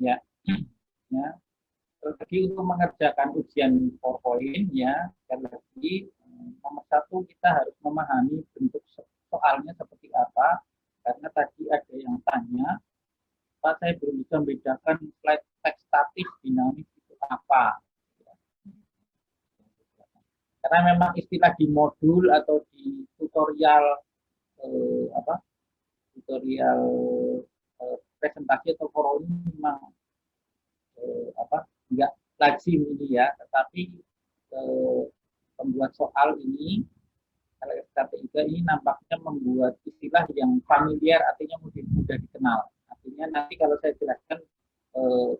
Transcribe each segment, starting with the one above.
Ya, ya. Terus lagi untuk mengerjakan ujian PowerPoint ya, sekali lagi nomor satu kita harus memahami bentuk soalnya seperti apa, karena tadi ada yang tanya, Pak saya belum bisa membedakan slide teks statis dinamis itu apa. Karena memang istilah di modul atau di tutorial tutorial presentasi atau forum memang enggak lazim ini ya, tetapi pembuat soal ini kalau SKTIK ini nampaknya membuat istilah yang familiar, artinya mudah dikenal. Artinya nanti kalau saya jelaskan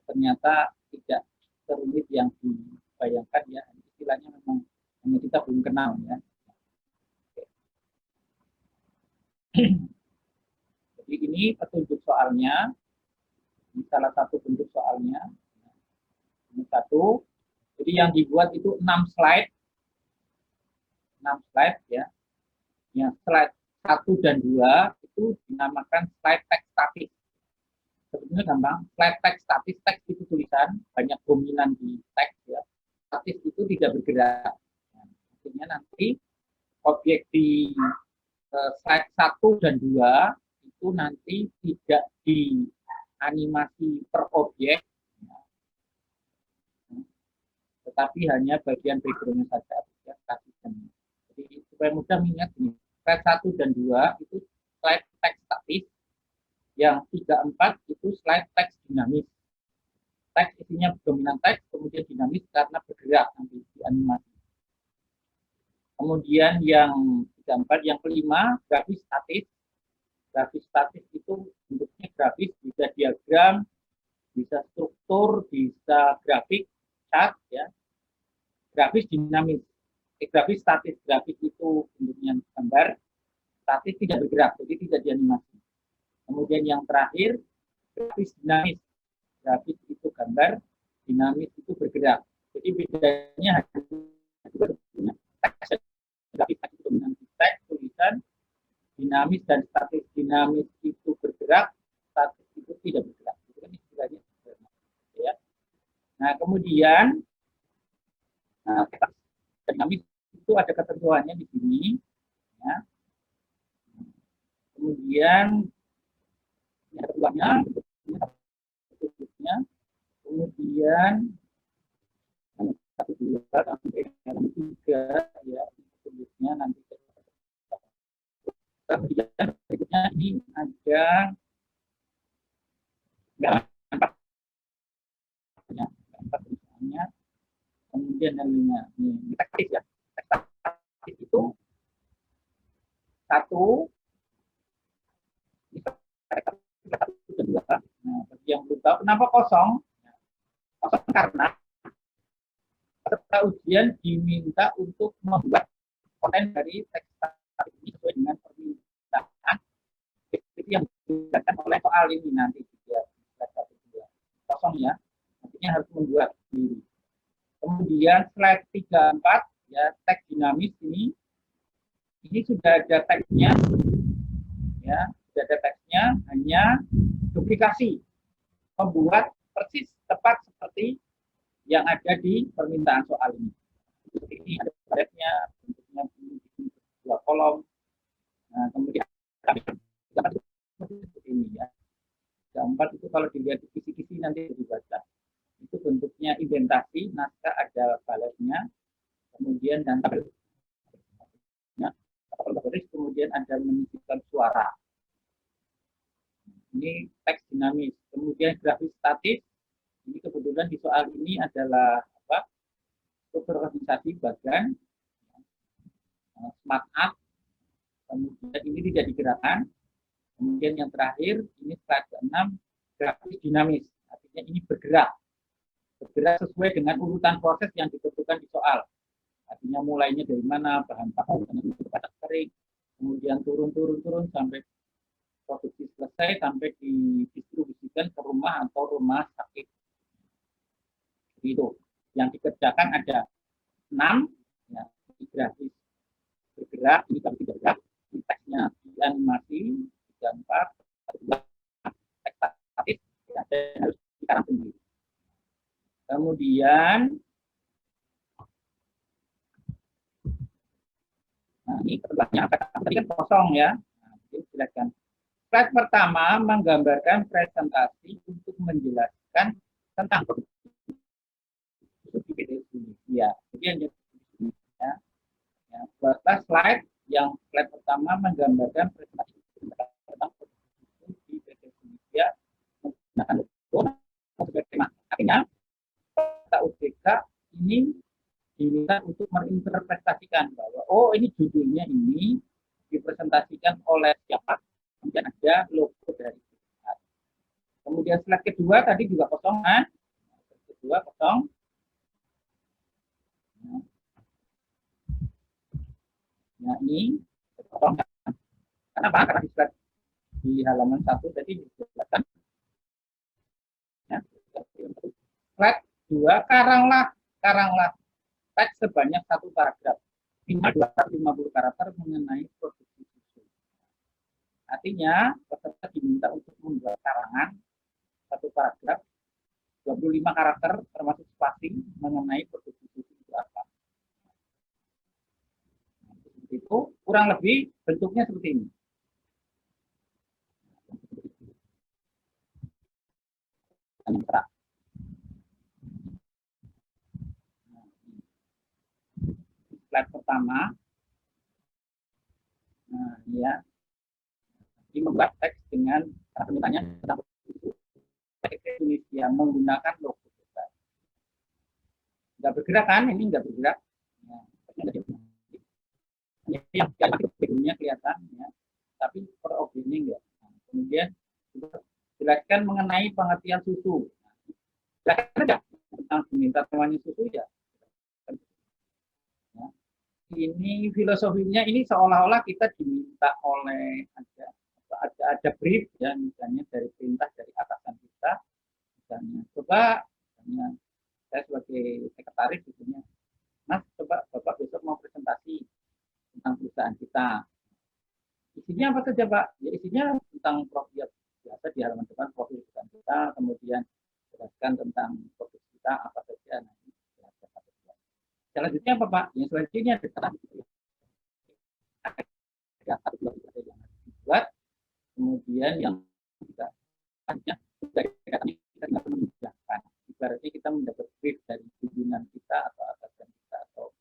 ternyata tidak serumit yang dibayangkan ya, istilahnya memang hanya kita belum kenal ya. Jadi ini petunjuk soalnya, ini salah satu bentuk soalnya. Ini satu. Jadi yang dibuat itu 6 slide. 6 slide ya. Yang slide 1 dan 2 itu dinamakan slide teks statis. Sebetulnya gampang, slide teks statis, teks itu tulisan, banyak dominan di teks ya. Statis itu tidak bergerak. Nah, artinya nanti objek di slide 1 dan 2 itu nanti tidak dianimasi per objek, tetapi hanya bagian background-nya saja. Jadi supaya mudah mengingat ini, slide 1 dan 2 itu slide teks statis, yang 3, 4 itu slide teks dinamis. Teks isinya dominan teks, kemudian dinamis karena bergerak nanti dianimasi. Kemudian yang 3, 4, yang kelima grafis statis. Grafis statis itu bentuknya grafis, bisa diagram, bisa struktur, bisa grafik, chart ya. Grafis dinamis. Grafis statis, grafis itu bentuknya gambar, statis tidak bergerak, jadi tidak dianimasi. Kemudian yang terakhir, grafis dinamis. Grafis itu gambar, dinamis itu bergerak. Jadi bedanya grafis itu dominan teks, tulisan, dinamis dan statis. Dinamis itu bergerak, statis itu tidak bergerak. Itu kan istilahnya. Ya. Nah, kemudian dinamis itu ada ketentuannya di sini. Ya. Kemudian ketentuannya, kemudian 1, 2 sampai 3 ya, sebutnya nanti. Kemudian berikutnya ini ada gambar misalnya, kemudian dalilnya ini teknis ya. Teknis itu satu, kedua. Nah, bagi yang belum tahu kenapa kosong? Kosong karena peserta ujian diminta untuk membuat konten dari teks ini sesuai dengan permintaan yang diberikan oleh soal ini nanti dia kosong ya, artinya harus membuat sendiri. Kemudian slide 3, 4 ya, teks dinamis ini sudah ada teksnya ya, sudah ada teksnya, hanya duplikasi, membuat persis tepat seperti yang ada di permintaan soal ini. Ini ada baretnya, bentuknya dua kolom. Nah, kemudian seperti ini ya. Gambar itu kalau dilihat di kisi-kisi nanti dibaca. Itu bentuknya indentasi, naskah ada baletnya, kemudian dan tabel. Ya, kemudian ada menyisipkan suara. Ini teks dinamis. Kemudian grafis statis. Ini kebetulan di soal ini adalah struktur organisasi bagan, smart art. Kemudian ini tidak digerakkan. Kemudian yang terakhir, ini slide ke-6, grafis dinamis. Artinya ini bergerak. Bergerak sesuai dengan urutan proses yang ditentukan di soal. Artinya mulainya dari mana, bahan bakunya kering, kemudian turun sampai produksi selesai, sampai didistribusikan ke rumah atau rumah sakit. Itu. Yang dikerjakan ada 6, ya, grafis bergerak, ini kalau tidak bergerak, teksnya dianimasi, 3, 4, teks statis, ada harus lingkaran sendiri. Kemudian, nah ini kebetulannya tadi kan kosong ya. Nah, silakan. Slide pertama menggambarkan presentasi untuk menjelaskan tentang di PT Indonesia. Jadi yang ya, buatlah slide yang slide pertama menggambarkan presentasi tentang di PT Indonesia menggunakan logo sebagai tema. Artinya kita UTK ini diminta untuk menginterpretasikan bahwa oh ini judulnya ini dipresentasikan oleh siapa, kemudian ada logo dari kita. Kemudian slide kedua tadi juga kosong kan? Slide kedua kosong. Nah ini kosong. Kenapa? Karena di slide di halaman 1 tadi dijelaskan. Ya. Slide 2 karanglah teks sebanyak 1 paragraf. 250 karakter mengenai produksi susu. Artinya, peserta diminta untuk membuat karangan 1 paragraf, 25 karakter termasuk spasi mengenai produksi susu itu apa. Nah, seperti itu, kurang lebih bentuknya seperti ini. Slide pertama. Nah, ya. Ini membuat teks dengan permintaannya tentang Indonesia menggunakan logo kita. Nggak bergerak kan? Ini nggak bergerak. Ya, yang background-nya kelihatan, ya. Tapi per objeknya enggak. Nah, kemudian jelaskan mengenai pengertian susu. Jelaskan saja tentang diminta temannya susu ya. Ini filosofinya ini seolah-olah kita diminta oleh ada brief ya, misalnya dari perintah dari atasan kita, misalnya coba misalnya saya sebagai sekretaris misalnya, Mas coba Bapak besok mau presentasi tentang perusahaan kita, isinya apa saja Pak? Ya isinya tentang profil biasa di halaman depan profil perusahaan kita, kemudian jelaskan tentang produk kita apa saja. Selanjutnya apa Pak? Yang selanjutnya adalah yang dibuat, kemudian yang kita dari kita nggak menjelaskan. Ibaratnya kita mendapat brief dari pimpinan kita atau atasan kita atau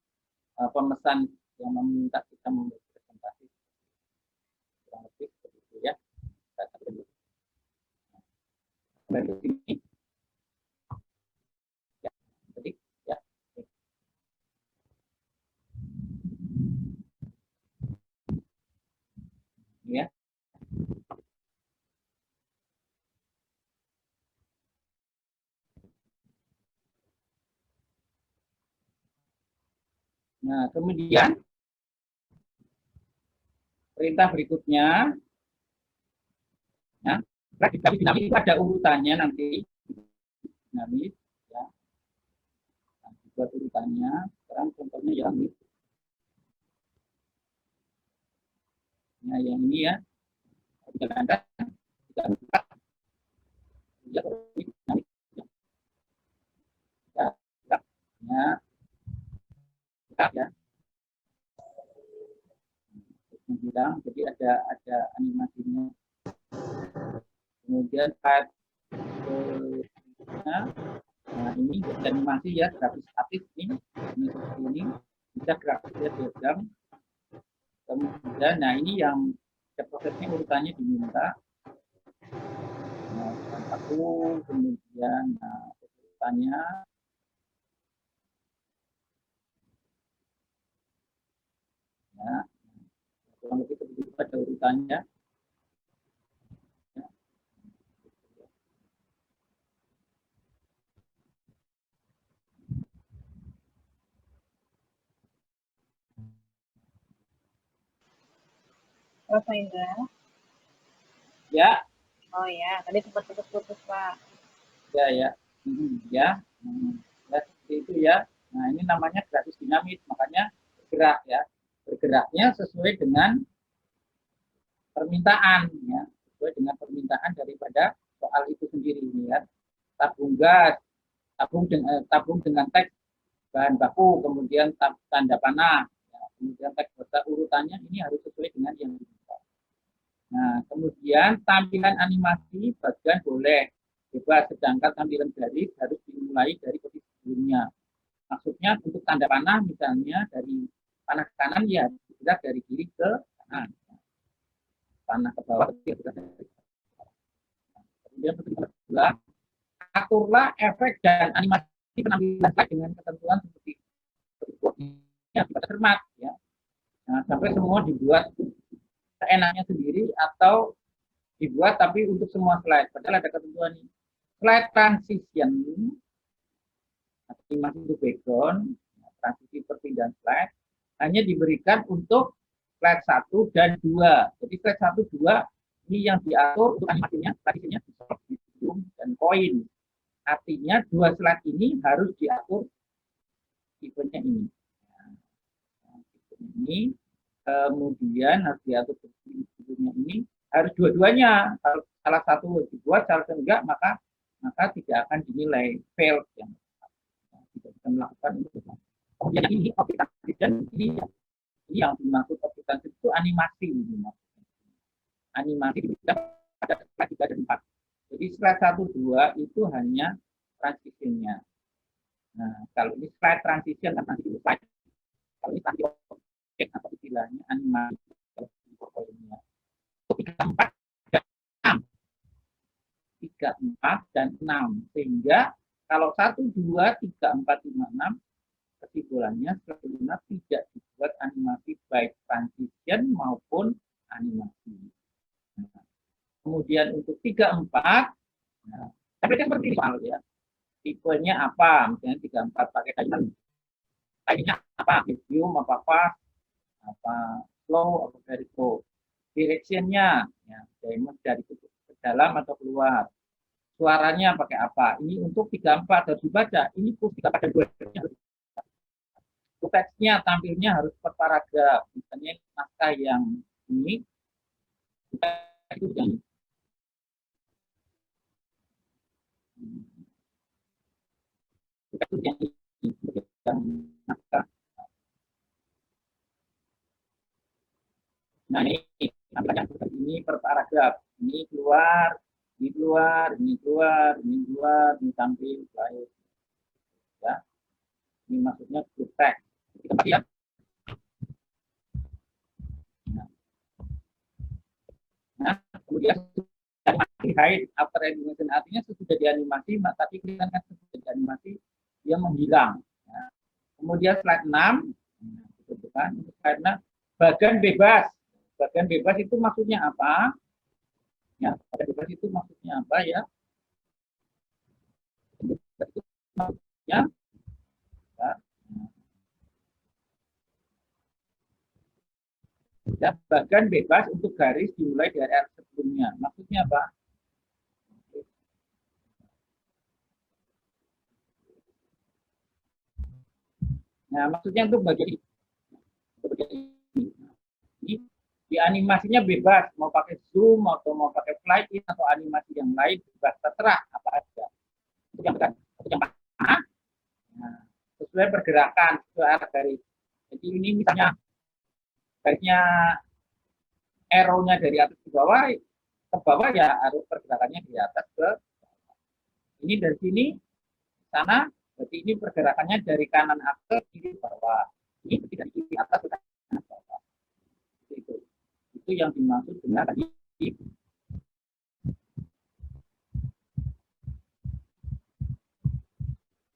pemesan yang meminta kita membuat presentasi. Kurang lebih seperti itu ya. Dari sini. Ya, jadi ya. Ya. Nah, kemudian perintah berikutnya, ya, dinamis itu ada urutannya nanti, dinamis, ya, nah, dibuat urutannya. Sekarang contohnya yang ini, nah yang ini ya, tidak ada, ya, ya, bilang, jadi ada animasinya. Kemudian part nah ini animasi ya, grafis statis ini seperti ini, bisa grafisnya diagram. Kemudian nah ini yang prosesnya urutannya diminta. Nah, satu, kemudian nah, urutannya ya, kurang lebih seperti itu ada urutannya. Prof. Indra? Ya. Oh ya, tadi sempat putus-putus Pak. Ya, ya. Ya. Ya, seperti itu ya. Nah, ini namanya grafis dinamis, makanya bergerak ya. Bergeraknya sesuai dengan permintaan ya, sesuai dengan permintaan daripada soal itu sendiri ini ya. tabung gas, tabung dengan teks bahan baku, kemudian tanda panah, ya, kemudian teks berita urutannya ini harus sesuai dengan yang diminta. Nah, kemudian tampilan animasi bagian boleh bebas, sedangkan tampilan garis harus dimulai dari posisi sebelumnya. Maksudnya untuk tanda panah misalnya dari panah ke kanan ya bergerak dari kiri ke kanan, panah ke bawah bergerak dari kiri. Kemudian kedua, aturlah efek dan animasi penampilan dengan ketentuan seperti yang kita cermat ya. Nah, sampai semua dibuat seenaknya sendiri atau dibuat tapi untuk semua slide. Padahal ada ketentuan ini. Slide transition, animasi untuk background, transisi perpindahan slide, hanya diberikan untuk slide 1 dan 2. Jadi slide 1, 2 ini yang diatur untuk animasinya, transisinya zoom dan koin. Artinya dua slide ini harus diatur tipenya ini. Nah, ini kemudian harus diatur tipenya ini harus dua-duanya. Kalau salah satu dibuat, salah satu enggak, maka tidak akan dinilai fail yang tidak bisa melakukan itu. Kemudian ini objek dan ini yang dimaksud objek itu animasi ini maksudnya. Animasi ada slide 3 dan 4. Jadi slide 1, 2 itu hanya transisinya. Nah, kalau ini slide transition atau transisi slide. Kalau ini transisi objek atau istilahnya animasi. Tiga, 4, dan 6. Sehingga kalau 1, 2, 3, 4, 5, 6 kesimpulannya sebetulnya tidak dibuat animasi baik transition maupun animasi. Nah, kemudian untuk 3, 4, nah, tapi kan seperti soal ya. Tipenya apa? Misalnya 3, 4 pakai kayaknya apa? Medium, apa fast, apa slow, apa very slow. Directionnya, ya, dari ke dalam atau keluar. Suaranya pakai apa? Ini untuk 3, 4 harus dibaca. Ini plus 3, 4 dan 2. Teksnya tampilnya harus per paragraf. Misalnya naskah yang ini, itu yang naskah. Nah ini per paragraf. Ini keluar, ini keluar, ini keluar, ini keluar, ini tampil, baik. Ya, ini maksudnya group text. Kita lihat. Nah, kemudian animasi hide after animation artinya sesudah dianimasi, tapi kelihatan kan sesudah dianimasi dia menghilang. Ya. Kemudian slide 6, itu kan slide 6, bagian bebas. Bagian bebas itu maksudnya apa? Ya, bagian bebas itu maksudnya apa ya? Maksudnya ya, bagian bebas untuk garis dimulai dari arah sebelumnya. Maksudnya apa? Nah, maksudnya untuk bagian ini di animasinya bebas, mau pakai zoom atau mau pakai fly in atau animasi yang lain bebas, terserah apa aja. Itu yang mana? Nah, sesuai pergerakan, sesuai arah garis. Jadi ini misalnya garisnya arrow-nya dari atas ke bawah ya harus pergerakannya di atas ke bawah. Ini dari sini sana, berarti ini pergerakannya dari kanan atas ke kiri bawah. Ini dari kiri atas ke kanan bawah. Itu yang dimaksud dengan tadi.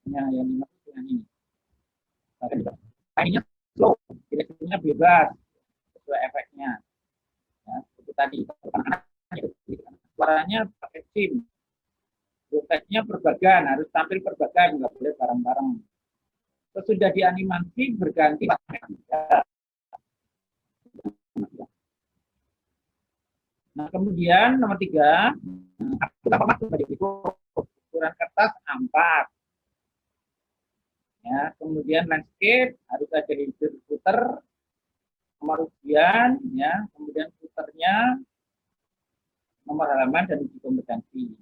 Nah, yang dimaksud dengan ini. Ini slow, direksinya bebas sesuai efeknya. Ya, seperti tadi. Suaranya pakai SIM. Teksnya perbagan, harus tampil perbagan, nggak boleh bareng-bareng. Sesudah dianimasi berganti. Nah, kemudian nomor 3, ukuran kertas A4. Ya, kemudian landscape harus ada header footer, nomor ujian, ya, kemudian footernya, nomor halaman dan uji kompetensi.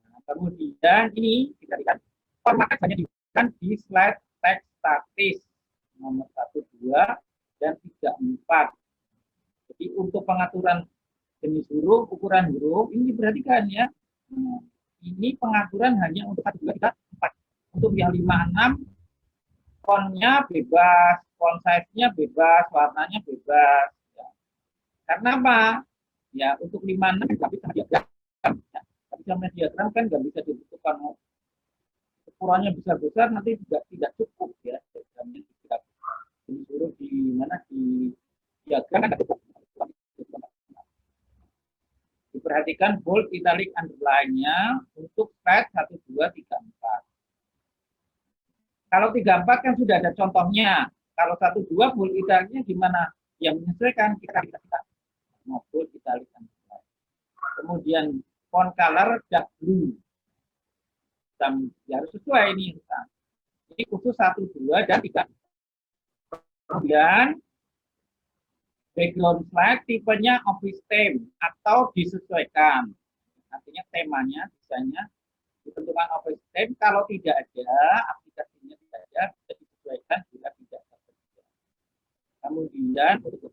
Nah, Kemudian ini kita lihat formatnya hanya digunakan di slide teks statis nomor 1, 2, dan 3, 4. Jadi untuk pengaturan jenis huruf, ukuran huruf, ini diperhatikan ya. Ini pengaturan hanya untuk 1, 2, 3, 4. Untuk yang 5, 6, fontnya bebas, font size-nya bebas, warnanya bebas. Ya. Karena apa? Ya, untuk 5, 6 nggak bisa diagram. Ya. Bisa diagram kan nggak bisa dibutuhkan. Ukurannya besar-besar nanti tidak cukup ya. Diagramnya tidak disuruh di mana di diagram kan cukup. Diperhatikan bold, italic, underline-nya untuk slide 1, 2, 3, 4. Kalau 3, 4 kan sudah ada contohnya. Kalau 1, 2 bold, italic-nya gimana? Yang menyesuaikan kita. Mau bold, italic, underline. Kemudian font color dark blue. Dan ya harus sesuai ini. Ini khusus 1, 2, dan 3. Kemudian background slide tipenya office theme atau disesuaikan. Artinya temanya misalnya ditentukan office theme. Kalau tidak ada, aplikasinya tidak ada, bisa disesuaikan bila tidak tersedia. Kemudian untuk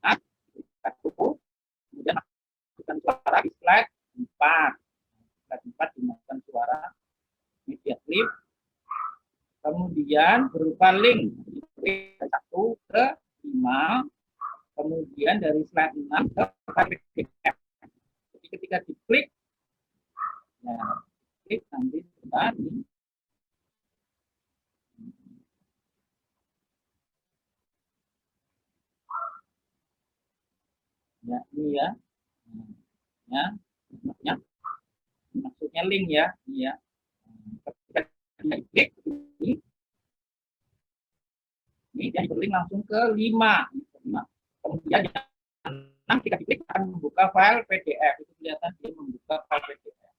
kemudian masukkan suara di slide 4. Slide 4 dimasukkan suara media clip. Kemudian berupa link 1 ke 5. Kemudian dari slide 6 ke PDF. Jadi ketika diklik, ya, klik nanti tadi. Ya, ini ya. Ya, maksudnya link ya, ini ya. Ketika diklik ini dia link langsung ke 5. Kemudian yang 6 ketika diklik akan membuka file PDF. Itu kelihatan dia membuka file PDF.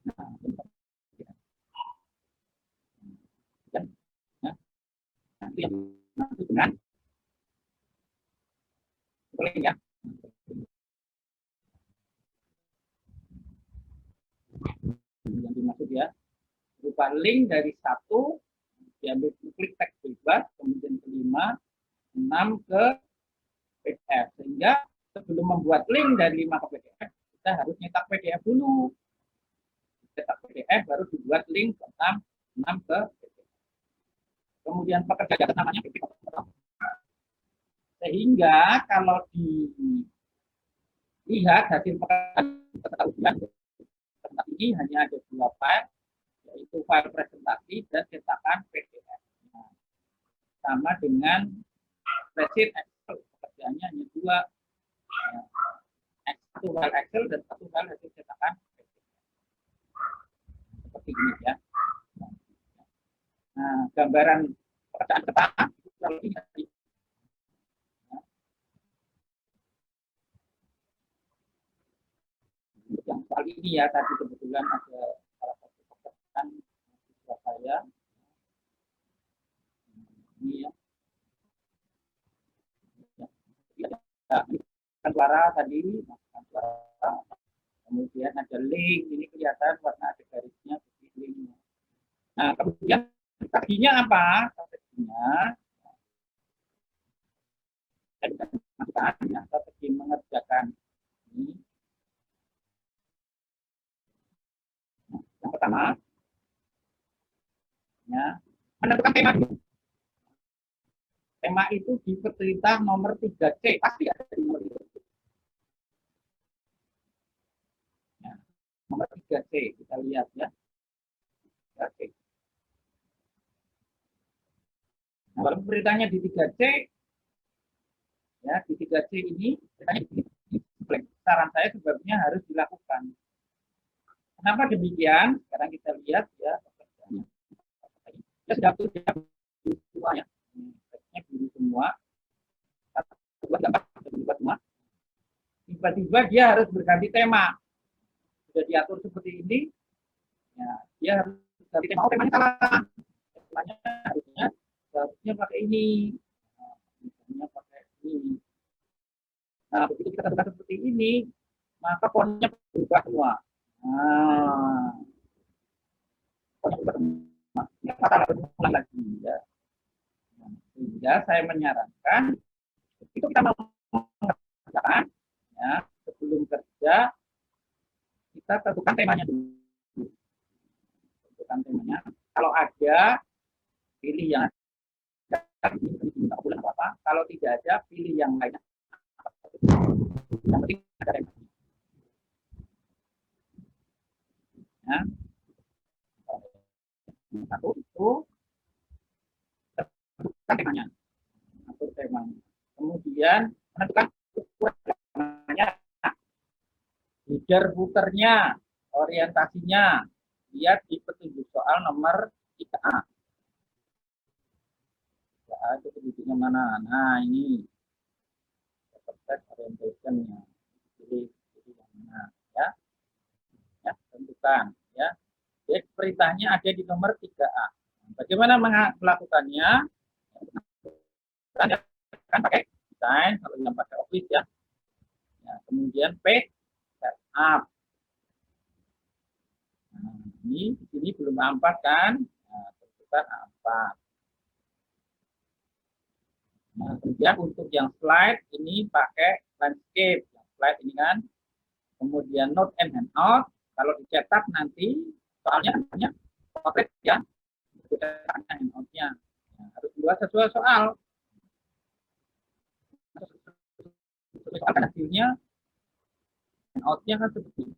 Nah, dan ya, nanti yang masuk dengan link ya. Yang dimaksud ya, berupa link dari 1 diambil klik teks bebas, kemudian ke 5, 6 ke PDF. Sehingga sebelum membuat link dari 5 ke PDF, kita harus nyetak PDF dulu. Cetak PDF baru dibuat link ke 6 ke PDF. Kemudian pekerja namanya PDF. Sehingga kalau dilihat hasil pekerjaan ini hanya ada 2 file, yaitu file presentasi dan cetakan PDF. Nah, sama dengan spreadsheet Excel, pekerjaannya hanya 2, satu file Excel dan satu file hasil cetakan PDF. Seperti ini ya. Nah, gambaran pekerjaan cetakan itu kalau ini yang kali ini ya, tadi kebetulan ada salah satu pekerjaan siswa saya ini ya, masukkan suara tadi, masukkan suara, kemudian ada link, ini kelihatan warna ada garisnya seperti linknya. Nah, kemudian strateginya apa? Strateginya strategi mengerjakan ini. Yang pertama, ya, menentukan tema. Tema itu di perintah nomor 3C, pasti ada di nomor itu. Ya, nomor 3C, kita lihat ya. 3C. Nah, kalau perintahnya di 3C, ya, di 3C ini, saran saya sebabnya harus dilakukan. Kenapa demikian? Sekarang kita lihat ya pekerjaannya. Ya sudah semua ya. Teksnya biru semua. Tiba-tiba dia harus berganti tema. Sudah diatur seperti ini. Ya, dia harus ganti tema. Oh, temanya salah. Temanya harusnya pakai ini. Misalnya pakai ini. Nah, begitu kita tekan seperti ini, maka fontnya berubah semua. Nah, masalah berulang lagi ya. Sehingga saya menyarankan itu kita mengerjakan ya, sebelum kerja kita tentukan temanya dulu. Tentukan temanya. Kalau ada, pilih yang tidak boleh apa-apa. Kalau tidak ada, pilih yang lainnya. Yang penting ada temanya. Ya. Satu itu tentukan temanya. Atur temanya. Kemudian menentukan ukurannya, leader puternya, orientasinya. Lihat di petunjuk soal nomor 3A. Itu petunjuknya mana? Nah, ini proses orientation-nya. Pilih yang mana ya. Ya, tentukan ya. Jadi perintahnya ada di nomor 3A. Bagaimana melakukannya? Kan pakai desain, kalau yang pakai Office ya. Kemudian page setup. Nah, ini di sini belum A4 kan? Nah, tentukan A4. Nah, kemudian untuk yang slide ini pakai landscape. Slide ini kan. Kemudian note and handout. Kalau dicetak nanti soalnya namanya potret ya. Cetaknya handout-nya. Nah, harus dibuat sesuai soal. Soal kan hasilnya handout-nya kan seperti ini.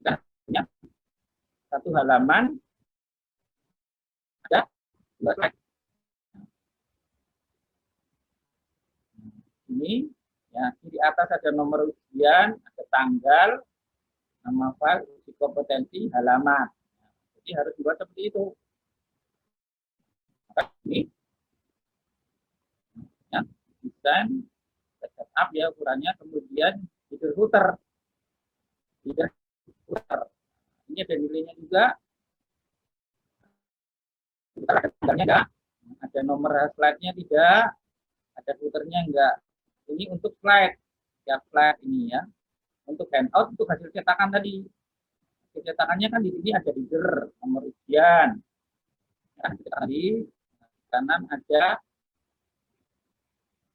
Nah, ya. Satu halaman ada 2 slide. Ini ya, di atas ada nomor ujian, ada tanggal, nama file, uji kompetensi, halaman. Jadi harus dibuat seperti itu. Maka ini ya, desain, setup ya ukurannya, kemudian header footer. Header footer. Ini ada nilainya juga. Ada enggak? Ada nomor slide-nya tidak? Ada footernya enggak? Ini untuk slide. Ya, slide ini ya. Untuk handout, untuk hasil cetakan tadi. Hasil cetakannya kan di sini ada header, nomor ujian. Ya, tadi kanan ada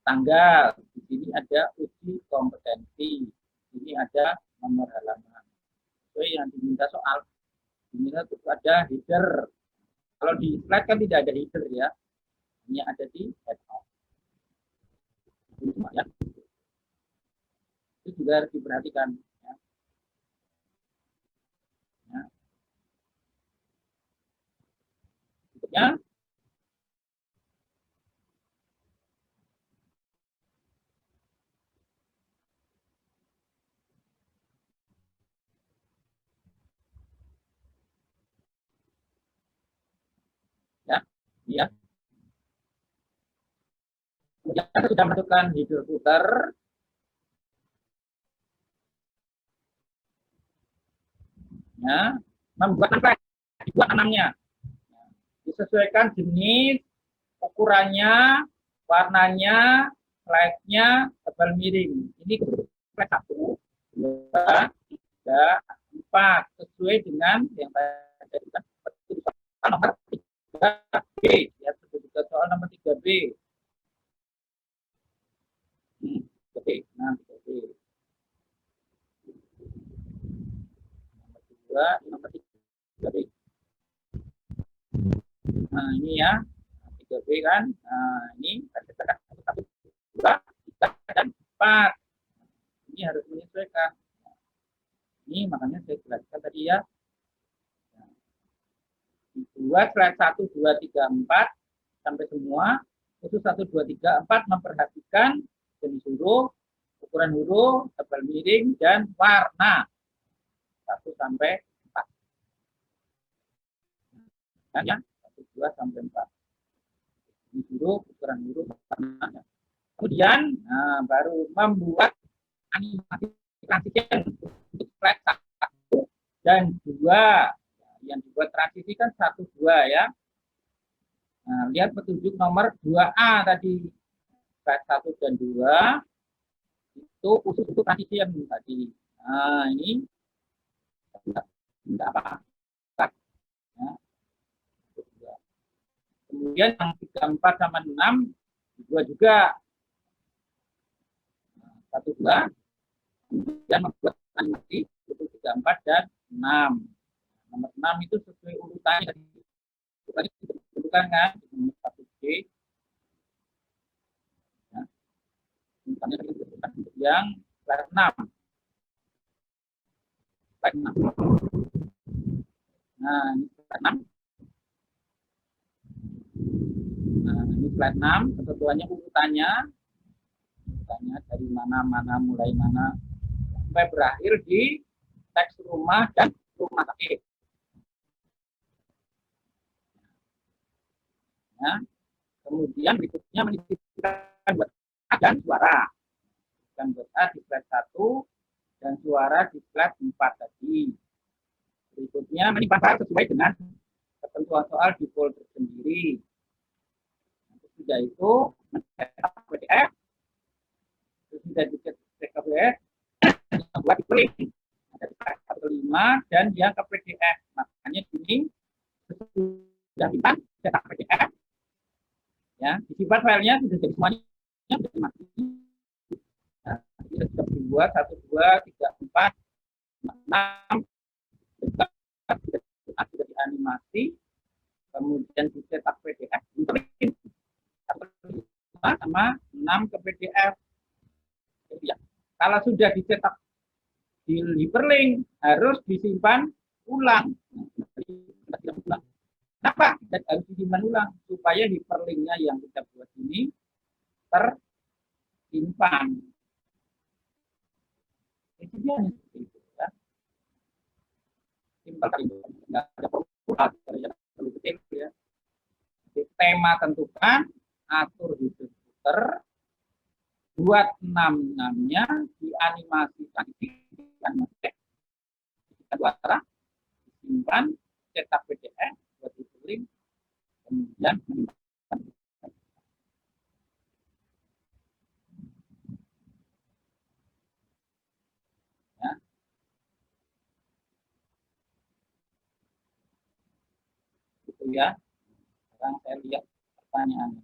tanggal. Di sini ada uji kompetensi. Di sini ada nomor halaman. So, yang diminta soal. Diminta itu ada header. Kalau di slide kan tidak ada header ya. Hanya ada di handout. Ya. Itu juga harus diperhatikan. Ya. Ya. Berikutnya, ya, ya. Kemudian kita sudah masukkan header footer. Ya, membuat template, dibuat namanya. Disesuaikan jenis, ukurannya, warnanya, slide-nya, tebal miring. Ini slide 1, 2, 3, 4. Sesuai dengan yang tadi kita nomor 3B. Ya, juga soal nomor 3B. Oke, nah 3B. Nomor 2, nomor 3B. Nah, ini ya. 3B kan. Nah, ini kita 1, 2, 3, dan 4. Ini harus menyesuaikan. Ini makanya saya jelaskan tadi ya. Buat slide 1, 2, 3, 4 sampai semua. Khusus 1, 2, 3, 4 memperhatikan jenis huruf, ukuran huruf, tebal miring, dan warna. 1 sampai 4. Kan ya? 1, 2, sampai 4. Jenis huruf, ukuran huruf, warna. Kemudian baru membuat animasi transition untuk slide 1 dan 2. Yang dibuat transisi kan 1, 2 ya. Nah, lihat petunjuk nomor 2A tadi. Slide 1 dan 2 itu khusus untuk transition tadi. Nah, ini tidak apa. Ya. Kemudian yang 34 sama 6, 2 juga. 1, 2. Kemudian membuat animasi, itu 34 dan 6. Nomor 6 itu sesuai urutannya. Tadi ditentukan kan, nomor 1C. Ya. Urutannya ditentukan untuk yang slide 6. Slide 6. Nah, ini slide 6. Nah, ini slide 6, ketentuannya urutannya dari mana mulai mana sampai berakhir di teks rumah dan rumah sakit. Ya. Kemudian berikutnya menyisipkan buat A dan suara. Dan buat A di slide 1 dan suara di slide 4 tadi. Berikutnya menyimpan file sesuai dengan ketentuan soal di folder sendiri. Sudah itu mencetak PDF, sudah dicetak PDF, buat diklik. Ada 1 ke 5 dan yang ke PDF. Makanya ini sudah kita cetak PDF. Ya, disimpan filenya sudah jadi semuanya sudah mati. Nah, sudah dibuat 1, 2, 3, 4, 6, sudah dianimasi, kemudian dicetak PDF, diprint sama 6 ke PDF. Ya. Kalau sudah dicetak di hyperlink harus disimpan ulang. Kenapa? Dan harus disimpan ulang supaya hyperlinknya yang kita buat ini tersimpan. Intinya seperti itu ya. Simpel kali nggak ada formula yang perlu detail ya. Jadi, tema tentukan, atur distributor, buat 6-6-nya, dianimasikan suara, disimpan, cetak PDF, buat hyperlink, kemudian menimpan. Ya. Itu ya. Sekarang saya lihat pertanyaannya.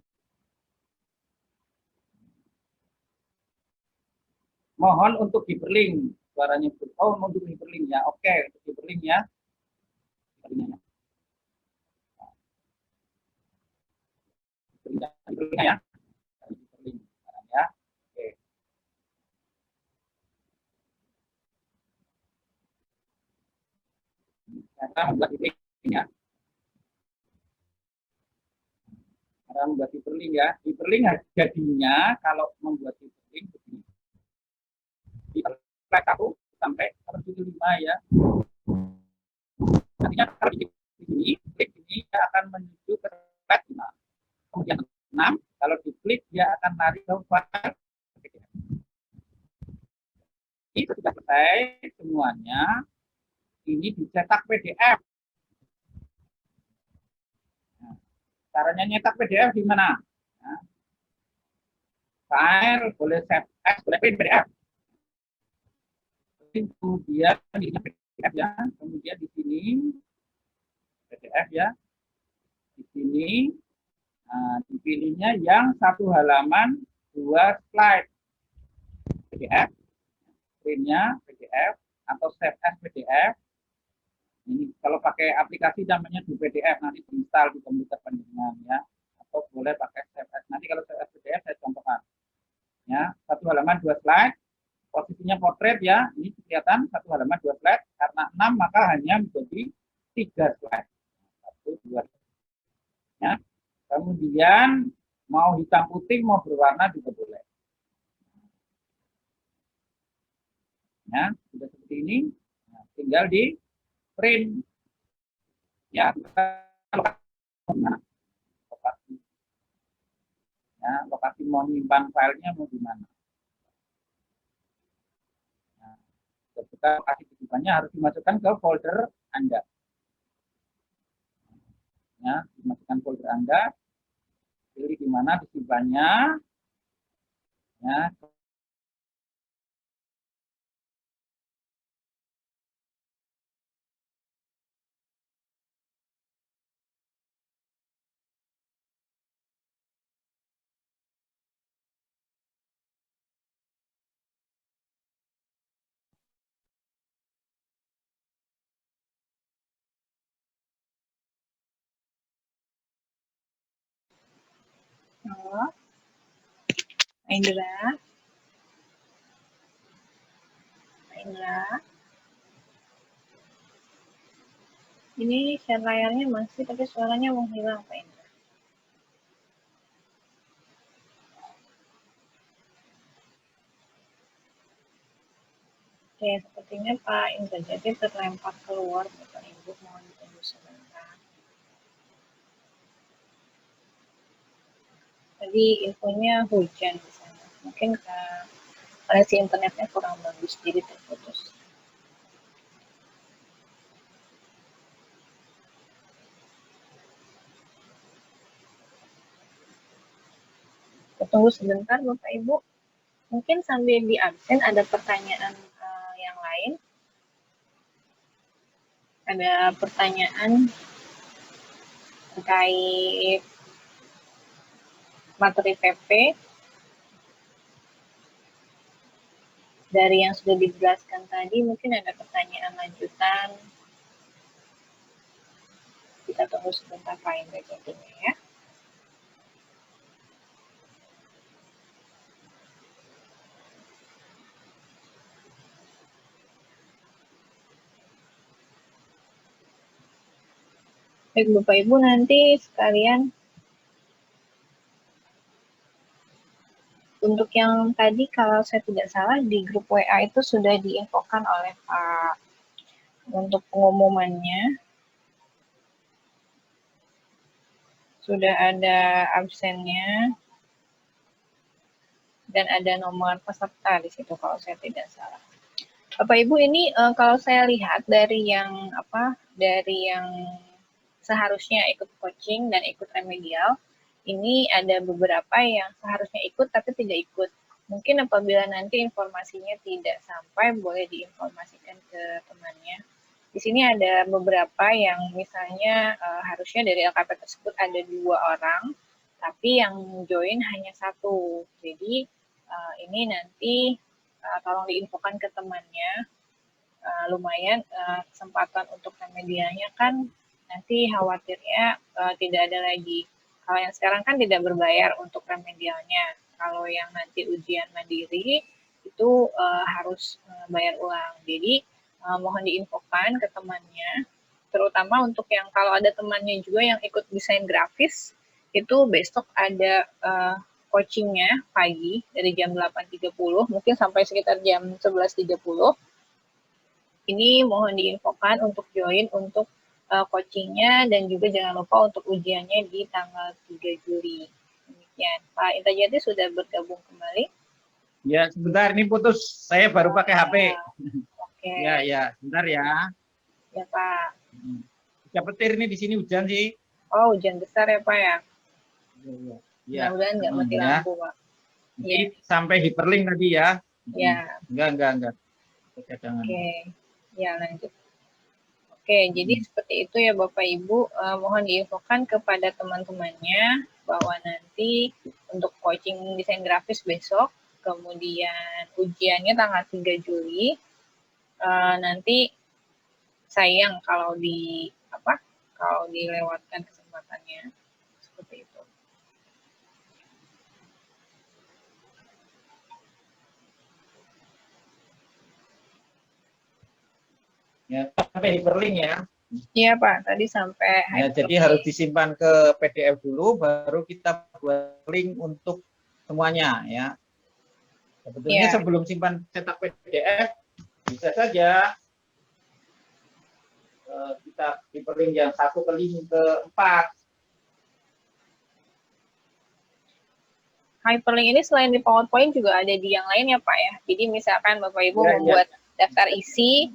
Mohon untuk hyperlink suaranya. Oh, untuk hyperlink ya. Oke, untuk hyperlink ya. Hyperlink ya. Hyperlink ya. Oke. Cara membuat hyperlink ya. Cara membuat hyperlink ya. Hyperlink jadinya kalau membuat hyperlink begini. Di slide 1 sampai 5 ya. Artinya kalau di sini, klik ini akan menuju ke slide 5. Kemudian 6, kalau diklik dia akan lari ke file PDF. Ini sudah selesai semuanya. Ini dicetak PDF. Nah, caranya nyetak PDF gimana? Nah, file boleh save as, boleh print PDF. Kemudian di PDF ya, kemudian di sini PDF ya, di sini. Nah, dipilihnya yang 1 halaman 2 slide PDF, printnya PDF atau save as PDF. Ini kalau pakai aplikasi namanya di PDF, nanti diinstal di komputer panjenengan ya, atau boleh pakai save as. Nanti kalau save as PDF saya contohkan. Ya, 1 halaman 2 slide, posisinya portrait ya, ini kelihatan 1 halaman 2 slide, karena 6 maka hanya menjadi 3 slide. 1, 2. Ya. Kemudian mau hitam putih, mau berwarna juga boleh. Ya, sudah seperti ini. Nah, tinggal di print. Ya, lokasi. Ya, lokasi mau menyimpan filenya mau di mana. Nah, ketika lokasi disimpannya harus dimasukkan ke folder Anda. Ya, dimasukkan folder Anda, pilih di mana disimpannya. Ya, Halo, Pak Indra. Pak Indra. Ini share layarnya masih, tapi suaranya menghilang, Pak Indra. Oke, sepertinya Pak Indra jadi terlempar keluar, Bapak Ibu. Mohon ditunggu sebentar. Tadi infonya hujan di sana. Mungkin koneksi internetnya kurang bagus, jadi terputus. Kita tunggu sebentar, Bapak Ibu. Mungkin sambil di absen ada pertanyaan yang lain. Ada pertanyaan terkait materi PP dari yang sudah dijelaskan tadi. Mungkin ada pertanyaan lanjutan. Kita tunggu sebentar Pak Indra jadinya ya. Baik Bapak Ibu, nanti sekalian untuk yang tadi kalau saya tidak salah di grup WA itu sudah diinfokan oleh Pak untuk pengumumannya. Sudah ada absennya dan ada nomor peserta di situ kalau saya tidak salah. Bapak Ibu, ini kalau saya lihat dari yang seharusnya ikut coaching dan ikut remedial, ini ada beberapa yang seharusnya ikut tapi tidak ikut. Mungkin apabila nanti informasinya tidak sampai, boleh diinformasikan ke temannya. Di sini ada beberapa yang misalnya harusnya dari LKP tersebut ada 2 orang, tapi yang join hanya 1. Jadi ini nanti tolong diinfokan ke temannya. Lumayan kesempatan untuk remedialnya kan nanti khawatirnya tidak ada lagi. Kalau yang sekarang kan tidak berbayar untuk remedialnya. Kalau yang nanti ujian mandiri itu harus bayar ulang. Jadi mohon diinfokan ke temannya, terutama untuk yang kalau ada temannya juga yang ikut desain grafis, itu besok ada coachingnya pagi dari jam 8.30 mungkin sampai sekitar jam 11.30. Ini mohon diinfokan untuk join untuk coachingnya dan juga jangan lupa untuk ujiannya di tanggal 3 Juli. Demikian. Pak Intajati sudah bergabung kembali. Ya, sebentar ini putus. Saya baru pakai HP. Oke. Ya, sebentar ya. Ya, Pak. Bisa petir ini di sini hujan sih. Oh, hujan besar ya, Pak ya? Ya. Mudah-mudahan nggak mati lampu, Pak. Jadi sampai hyperlink tadi ya. Ya. Enggak. Oke. Ya, lanjut. Oke, jadi seperti itu ya Bapak Ibu. Mohon diinfokan kepada teman-temannya bahwa nanti untuk coaching desain grafis besok, kemudian ujiannya tanggal 3 Juli. Nanti sayang kalau dilewatkan kesempatannya. Seperti itu. Ya, sampai hyperlink ya. Iya Pak, tadi sampai ya, jadi harus disimpan ke PDF dulu, baru kita buat link untuk semuanya ya. Sebetulnya sebelum simpan cetak PDF, bisa saja kita hyperlink yang 1 ke link ke 4. Hyperlink ini selain di PowerPoint juga ada di yang lain ya Pak ya. Jadi misalkan Bapak Ibu membuat daftar isi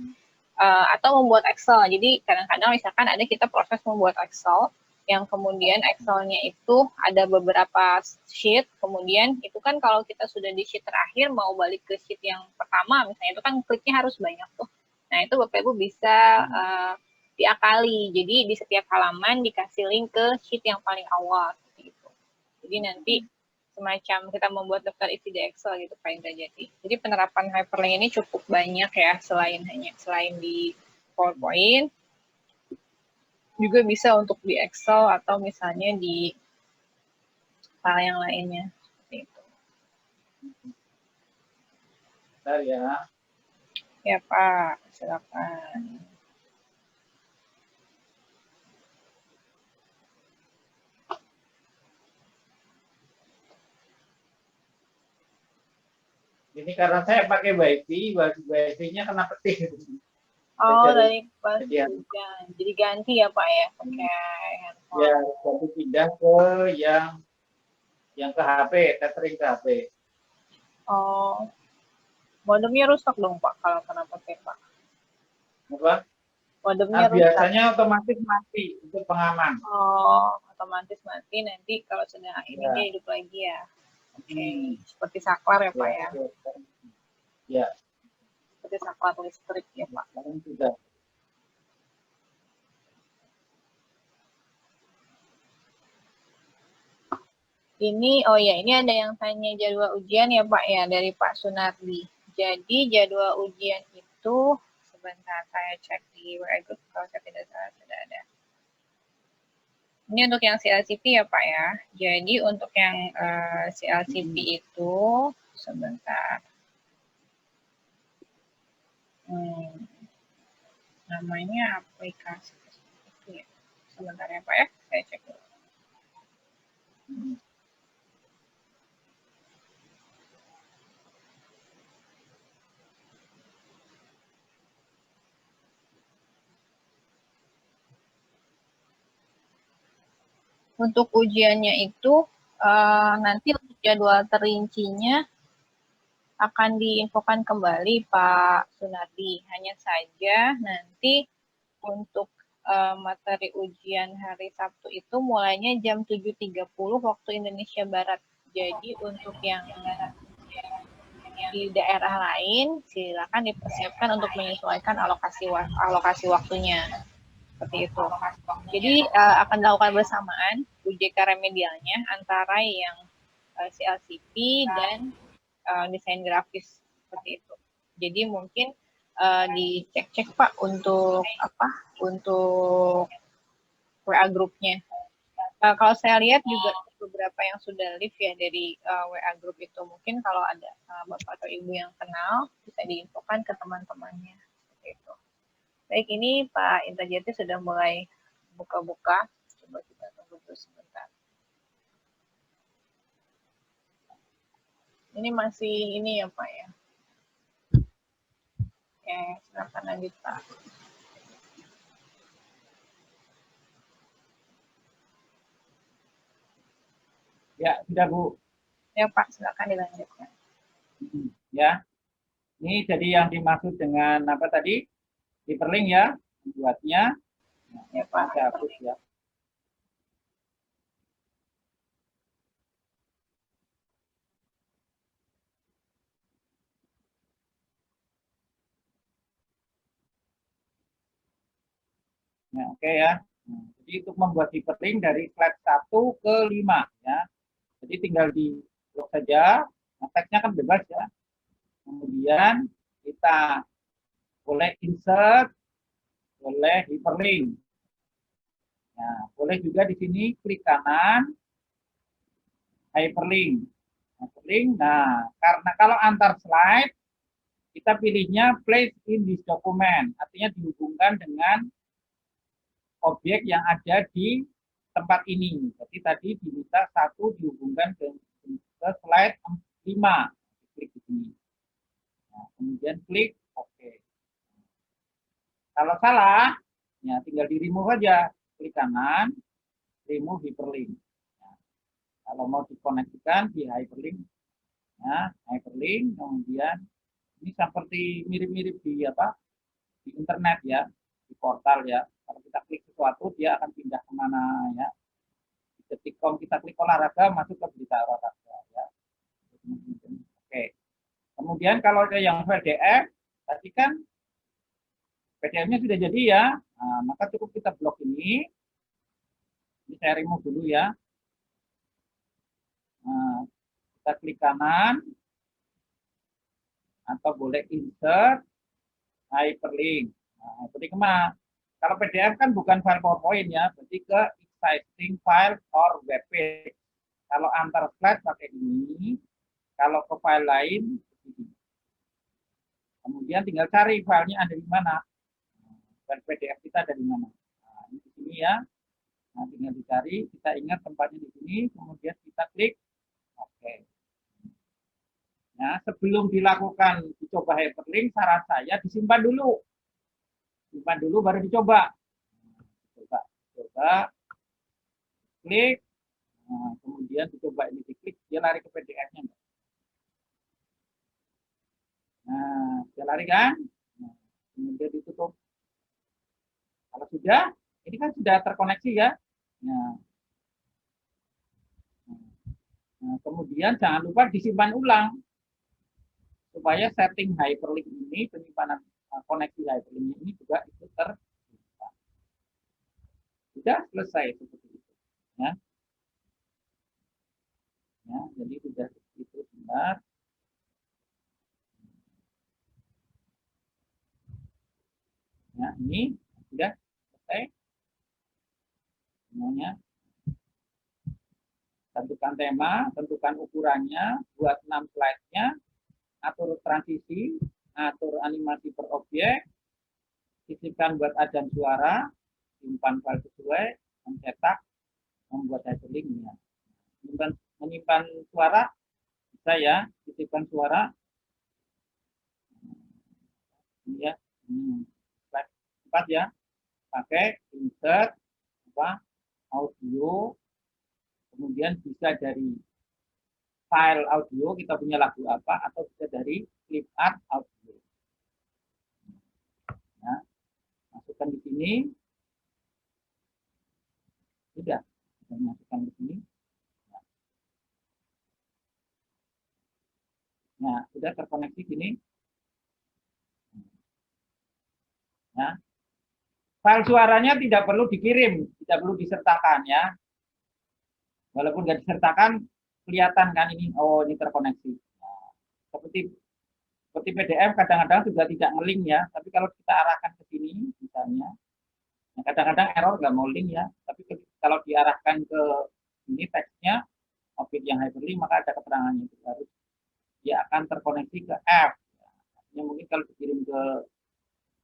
atau membuat Excel. Jadi kadang-kadang misalkan ada kita proses membuat Excel yang kemudian Excel-nya itu ada beberapa sheet, kemudian itu kan kalau kita sudah di sheet terakhir mau balik ke sheet yang pertama misalnya itu kan kliknya harus banyak tuh. Nah itu Bapak Ibu bisa diakali. Jadi di setiap halaman dikasih link ke sheet yang paling awal gitu. Jadi nanti semacam kita membuat daftar isi di Excel gitu Pak Indrajati. Jadi penerapan hyperlink ini cukup banyak ya selain di PowerPoint juga bisa untuk di Excel atau misalnya di file yang lainnya. Seperti itu. Bentar ya. Ya Pak, silakan. Ini karena saya pakai WiFi, WiFi-nya kena petir. Oh, dari pas jadi, hujan. Jadi ganti ya Pak ya, pakai handphone. ya, jadi pindah ke yang ke HP, tethering ke HP. Oh, modemnya rusak dong Pak kalau kena petir Pak. Apa? Modemnya rusak. Biasanya otomatis mati untuk pengaman. Oh, otomatis mati nanti kalau sudah ini dia hidup lagi ya. Oke, seperti saklar ya Pak ya. Ya. Seperti saklar listrik ya Pak. Sudah. Ini, oh ya, ini ada yang tanya jadwal ujian ya Pak ya, dari Pak Sunardi. Jadi jadwal ujian itu, sebentar saya cek di WA Group, kalau saya tidak salah sudah ada. Ini untuk yang CLCP ya Pak ya. Jadi untuk yang CLCP itu, sebentar. Namanya aplikasi itu ya. Sebentar ya Pak ya, saya cek dulu. Untuk ujiannya itu nanti untuk jadwal terincinya akan diinfokan kembali Pak Sunardi. Hanya saja nanti untuk materi ujian hari Sabtu itu mulainya jam 7.30 waktu Indonesia Barat. Jadi untuk yang di daerah lain silakan dipersiapkan untuk menyesuaikan alokasi waktunya. Seperti itu. Jadi akan dilakukan bersamaan UJK remedialnya antara yang CLCP dan desain grafis seperti itu. Jadi mungkin dicek-cek Pak untuk untuk WA grupnya. Kalau saya lihat juga beberapa yang sudah live ya dari WA grup itu. Mungkin kalau ada Bapak atau Ibu yang kenal bisa diinfokan ke teman-temannya seperti itu. Baik, ini Pak Indrajati sudah mulai buka-buka. Coba kita tunggu dulu sebentar. Ini masih ini ya Pak ya. Oke, silakan lanjut Pak. Ya, sudah Bu. Ya Pak, silakan dilanjutkan. Ya, ini jadi yang dimaksud dengan apa tadi? Hyperlink ya, buatnya. Ya Pak. Hapus ya. Ya, oke ya. Nah, jadi untuk membuat hyperlink dari slide 1 ke 5 ya. Jadi tinggal di blok saja. Nah, teksnya kan bebas ya. Kemudian kita boleh insert, boleh hyperlink. Nah, boleh juga di sini klik kanan hyperlink. Hyperlink. Nah, karena kalau antar slide kita pilihnya place in this document, artinya dihubungkan dengan objek yang ada di tempat ini. Jadi tadi diminta 1 dihubungkan ke slide 5. Klik di sini. Nah, kemudian klik OK. Kalau salah, ya tinggal di remove saja. Klik kanan, remove hyperlink. Nah, kalau mau dikoneksikan di hyperlink, ya, hyperlink, kemudian ini seperti mirip-mirip di apa? Di internet ya, di portal ya. Kalau kita klik sesuatu, dia akan pindah kemana ya. Di detik.com kita klik olahraga, masuk ke berita olahraga ya. Oke. Kemudian kalau ada yang PDF, tadi kan PDF-nya sudah jadi ya. Nah, maka cukup kita blok ini. Ini saya remove dulu ya. Nah, kita klik kanan atau boleh insert hyperlink. Nah, hyperlink kemana? Kalau PDF kan bukan file PowerPoint ya, berarti ke existing file or web page. Kalau antar slide pakai ini, kalau ke file lain, begini. Kemudian tinggal cari filenya ada di mana. File PDF kita ada di mana. Nah, ini di sini ya. Nah, tinggal dicari, kita ingat tempatnya di sini, kemudian kita klik oke. Nah, sebelum dilakukan dicoba hyperlink, saran saya disimpan dulu. Simpan dulu baru dicoba. Coba, klik, nah, kemudian dicoba ini diklik, dia lari ke PDF-nya. Nah, dia lari kan? Nah, kemudian ditutup. Kalau sudah, ini kan sudah terkoneksi ya. Nah, kemudian jangan lupa disimpan ulang. Supaya setting hyperlink ini, penyimpanan koneksi hyperlink ini juga itu tersimpan. Sudah selesai seperti itu. Ya. Ya, jadi sudah seperti itu benar. Ya, ini sudah selesai. Semuanya. Tentukan tema, tentukan ukurannya, buat 6 slide-nya, atur transisi, atur animasi per objek, sisipkan buat ajan suara, simpan file sesuai, mencetak, membuat hyperlink-nya. Menyimpan suara, bisa ya, sisipkan suara. Ini ya, slide 4 ya, pakai insert, audio, kemudian bisa dari file audio, kita punya lagu apa, atau bisa dari clip art audio. Ya, masukkan di sini. Sudah, kita masukkan di sini. Nah, sudah terkoneksi sini. Ya. File suaranya tidak perlu dikirim, tidak perlu disertakan ya. Walaupun nggak disertakan, kelihatan kan ini, oh ini terkoneksi. Nah, seperti PDF kadang-kadang juga tidak nge-link ya, tapi kalau kita arahkan ke sini misalnya, nah kadang-kadang error nggak mau link ya, tapi kalau diarahkan ke ini teksnya, objek yang hyperlink, maka ada keterangannya itu harus dia akan terkoneksi ke F. Artinya mungkin kalau dikirim ke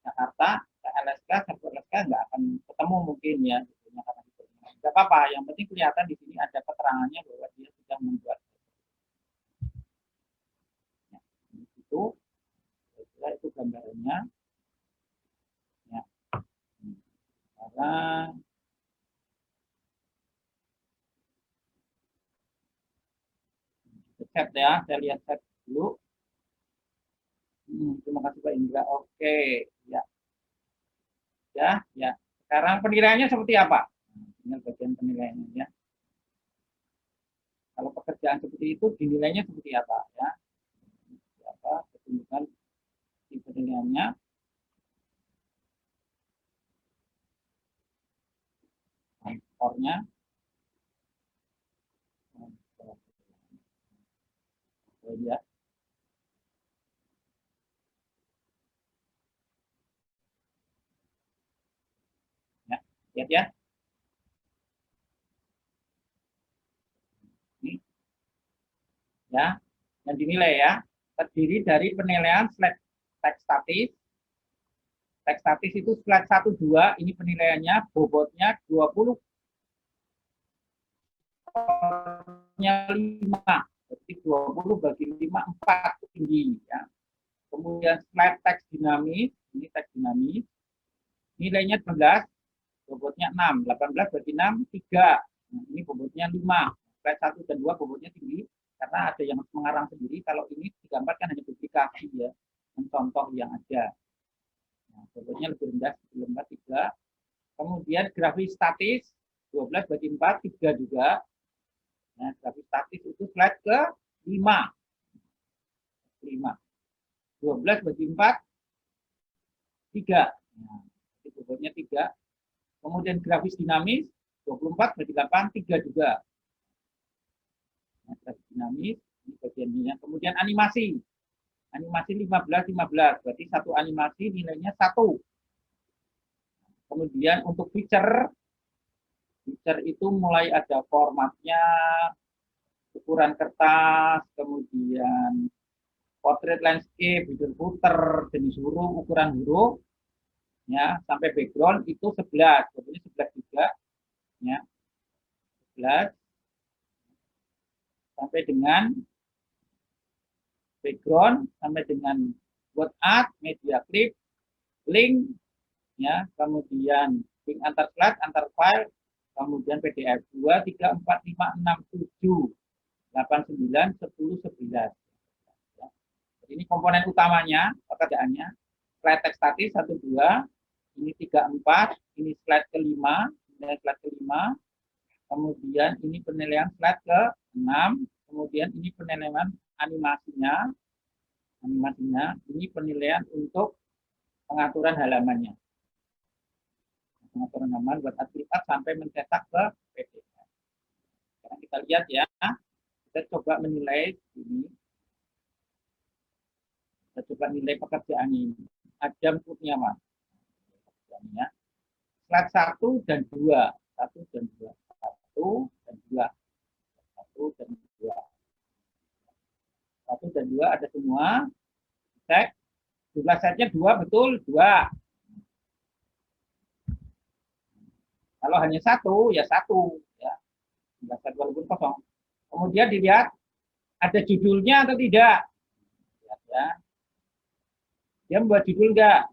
Jakarta, ke LSK, server LSK nggak akan ketemu mungkin ya. Tidak apa-apa, yang penting kelihatan di sini ada keterangannya bahwa dia sudah membuat. Ya, itu gambarnya. Ya. Sekarang chat ya, saya lihat chat dulu. Terima kasih Pak Indra. Oke, ya. Ya. Sekarang penilaiannya seperti apa? Tinggal bagian penilaiannya ya. Kalau pekerjaan seperti itu dinilainya seperti apa ya? Apa ketunjukan di penilaiannya? Skornya. Ya. Ya, lihat ya. Ini. Ya, yang dinilai ya. Terdiri dari penilaian slide teks statis. Teks statis itu slide 1 2, ini penilaiannya bobotnya 20. Nya 5. Berarti 20 bagi 5 4 tinggi ya. Kemudian slide teks dinamis, ini teks dinamis. Nilainya 12, bobotnya 6. 18 bagi 6 3. Nah, ini bobotnya 5. Slide 1 dan 2 bobotnya tinggi karena ada yang mengarang sendiri. Kalau ini digambarkan hanya publikasi ya, contoh yang ada. Nah, bobotnya lebih rendah, lebih rendah 3. Kemudian grafis statis 12 bagi 4 3 juga. Nah, grafis statis itu slide ke 5. 12 bagi 4 3. Nah, bobotnya 3. Kemudian grafis dinamis 24 bagi 8 3 juga. Nah, grafis dinamis ini bagiannya. Kemudian animasi. Animasi 15 15, berarti satu animasi nilainya 1. Kemudian untuk feature itu mulai ada formatnya, ukuran kertas, kemudian portrait landscape, judul footer, jenis huruf, ukuran huruf, ya, sampai background itu 11. Jadi 11 juga, ya, 11 sampai dengan background, sampai dengan word art, media clip, link, ya, kemudian link antar slide, antar file, kemudian PDF 2, 3, 4, 5, 6, 7, 8, 9, 10, 11. Ya. Jadi ini komponen utamanya pekerjaannya. Slide teks statis 1, 2, ini 3, 4, ini slide kelima, ini slide kelima, kemudian ini penilaian slide ke-6, kemudian ini penilaian animasinya, ini penilaian untuk pengaturan halamannya. Pengaturan halaman buat aktivitas sampai mencetak ke PDF. Sekarang kita lihat ya, kita coba menilai ini. Kita coba nilai pekerjaan ini. Adam Kurniawan. Ya. Slide 1 dan 2. 1 dan 2. 1 dan 2. 1 dan 2. 1 dan 2 ada semua. Cek. Jumlah slide-nya 2, betul? 2. Kalau hanya 1, ya 1. Ya. Jumlah slide walaupun kosong. Kemudian dilihat ada judulnya atau tidak. Lihat ya. Dia membuat judul enggak?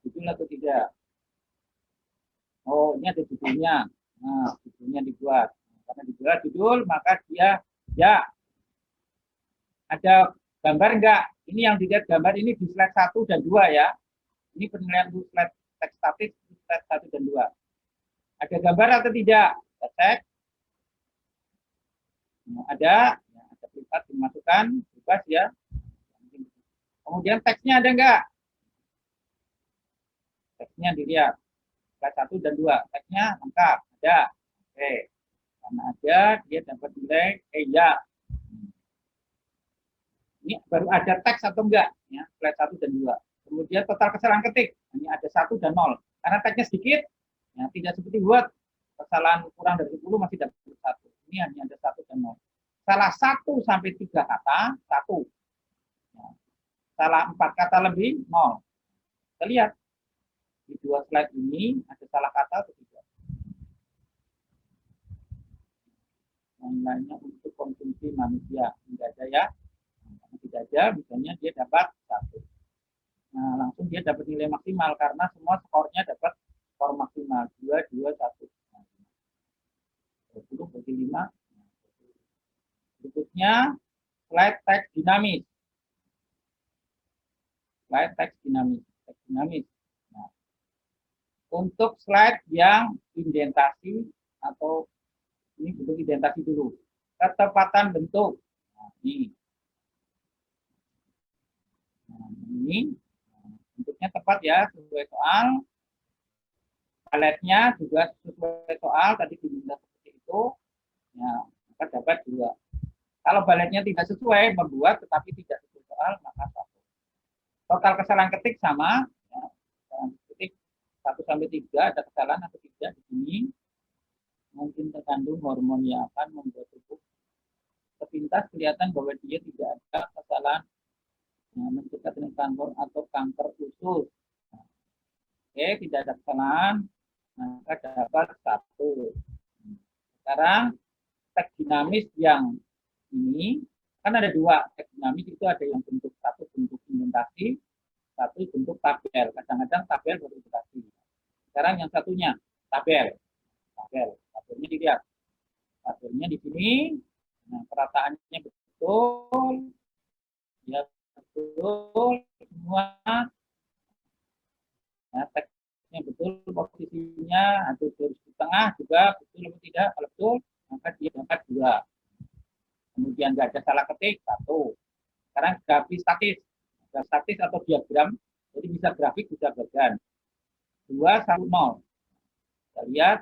Judul atau tidak? Oh, ini ada judulnya. Nah, judulnya dibuat. Karena dibuat judul, maka dia ya ada gambar enggak? Ini yang dilihat gambar ini di slide 1 dan 2 ya. Ini penilaian untuk slide teks statis slide 1 dan 2. Ada gambar atau tidak? Kita cek. Nah, ada privat dimasukkan, bebas ya. Kemudian teksnya ada enggak? Teksnya dilihat. Slide 1 dan 2. Teksnya lengkap, ada. Oke. Karena ada, dia dapat nilai ya. Ini baru ada teks atau enggak? Ya, slide 1 dan 2. Kemudian total kesalahan ketik. Ini ada 1 dan 0. Karena teksnya sedikit, ya, tidak seperti Word. Kesalahan kurang dari 10 masih dapat 1. Ini hanya ada 1 dan 0. Salah 1 sampai 3 kata, 1. Ya. Salah 4 kata lebih, 0. Kita lihat. Di 2 slide ini ada salah kata atau tidak. Nilainya untuk konsumsi manusia. Tidak ada ya. Kalau tidak ada, misalnya dia dapat 1. Nah, langsung dia dapat nilai maksimal karena semua skornya dapat skor maksimal 2, 2, 1. 20 bagi 5. Berikutnya slide teks dinamis. Slide teks dinamis. Teks dinamis. Nah, untuk slide yang indentasi atau ini bentuk indentasi dulu. Ketepatan bentuk. Nah, ini. Nah, ini bentuknya tepat ya, sesuai soal. Paletnya juga sesuai soal, tadi diminta seperti itu. Ya, maka dapat 2. Kalau baletnya tidak sesuai, membuat tetapi tidak sesuai soal, maka 1. Total kesalahan ketik sama. Ya, kesalahan ketik 1 sampai 3 ada kesalahan atau tidak di sini. Mungkin terkandung hormon yang akan membuat tubuh sepintas kelihatan bahwa dia tidak ada kesalahan mencegah dengan kanker atau kanker usus. Nah, oke, tidak ada kesalahan, maka dapat 1. Sekarang teks dinamis yang ini kan ada 2. Teks dinamis itu ada yang bentuk 1 bentuk indentasi, 1 bentuk tabel. Kadang-kadang tabel berindentasi. Sekarang yang satunya tabel. Tabelnya dilihat. Tabelnya di sini. Nah, perataannya betul. Ya, betul semua. Nah, teksnya betul, posisinya atau garis di tengah juga betul atau tidak. Kalau betul, maka dia dapat 2. Kemudian nggak ada salah ketik, 1. Sekarang grafis statis. Grafis statis atau diagram, jadi bisa grafik, bisa bagan. 2, 1, 0. Kita lihat.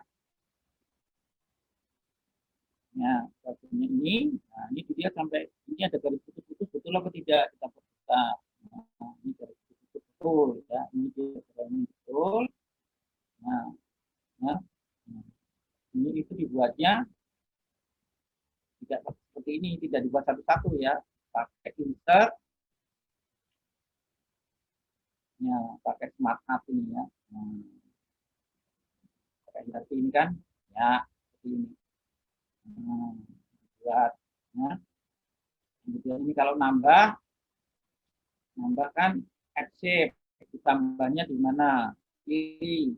Nah, grafiknya ini, nah ini dia sampai ini ada garis putus-putus, betul atau tidak? Kita periksa. Nah, ini garis putus betul, ya. Ini betul. Nah, nah, ini itu dibuatnya tidak seperti ini, tidak dibuat satu-satu ya, pakai insert, ya pakai smart art ini ya, pakai insert ini kan, ya seperti ini, buat, ya. Kemudian ini kalau nambah kan add shape, ditambahnya di mana, kiri,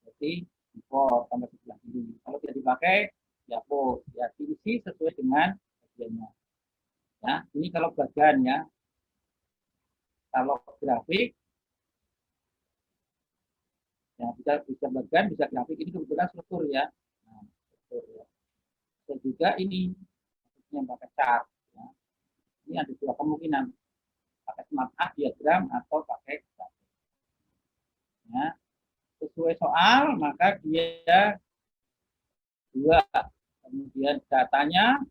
jadi import tambah sebelah kiri. Kalau tidak dipakai, ya post, ya diisi sesuai dengan bagiannya. Ya, ini kalau bagian ya. Kalau grafik, ya bisa bagian, bisa grafik. Ini kebetulan struktur ya. Nah, struktur ya. Dan juga ini yang pakai chart. Ya. Ini ada dua kemungkinan, pakai smart art diagram atau pakai grafik. Ya. Sesuai soal, maka dia dua. Kemudian datanya,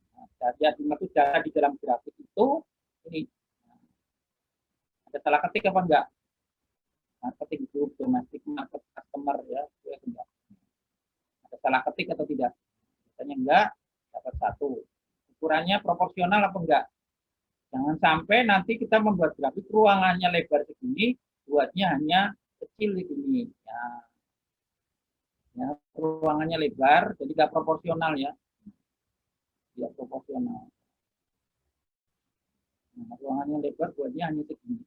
dimaksud data di dalam grafik itu ini ada salah ketik apa enggak? Nah, ketik grup domestik market customer ya, enggak. Ada salah ketik atau tidak? Biasanya enggak, dapat 1. Ukurannya proporsional apa enggak? Jangan sampai nanti kita membuat grafik ruangannya lebar segini, buatnya hanya kecil segini. Ya, ruangannya lebar, jadi enggak proporsional ya. Tidak proporsional. Nah, ruangannya lebar, buatnya hanya segini.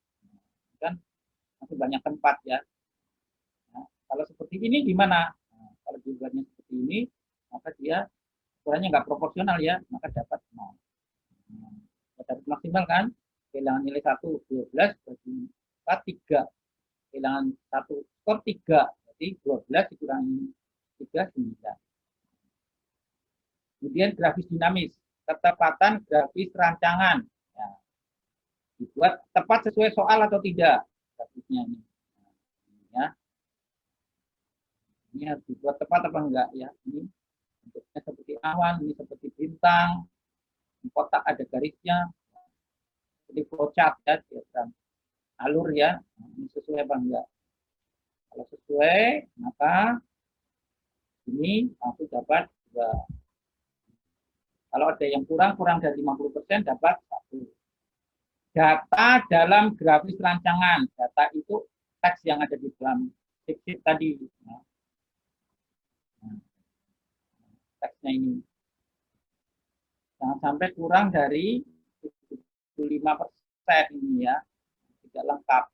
Kan masih banyak tempat ya. Nah, kalau seperti ini gimana? Nah, kalau dibuatnya seperti ini, maka dia ukurannya nggak proporsional ya, maka dapat 0. Nah, dapat maksimal kan? Kehilangan nilai 1, 12 bagi 4, 3. Kehilangan 1 skor 3. Jadi 12 dikurangi 3, 9. Kemudian grafis dinamis, ketepatan grafis rancangan. Ya, dibuat tepat sesuai soal atau tidak grafisnya ini. Ya. Ini harus dibuat tepat apa enggak ya. Ini bentuknya seperti awan, ini seperti bintang, di kotak ada garisnya, seperti flowchart ya, diagram alur ya. Nah, ini sesuai apa enggak? Kalau sesuai, maka ini langsung dapat 2. Kalau ada yang kurang dari 50% dapat 1. Data dalam grafis rancangan. Data itu teks yang ada di dalam sheet tadi. Nah, teksnya ini. Jangan sampai kurang dari 75% ini ya. Tidak lengkap.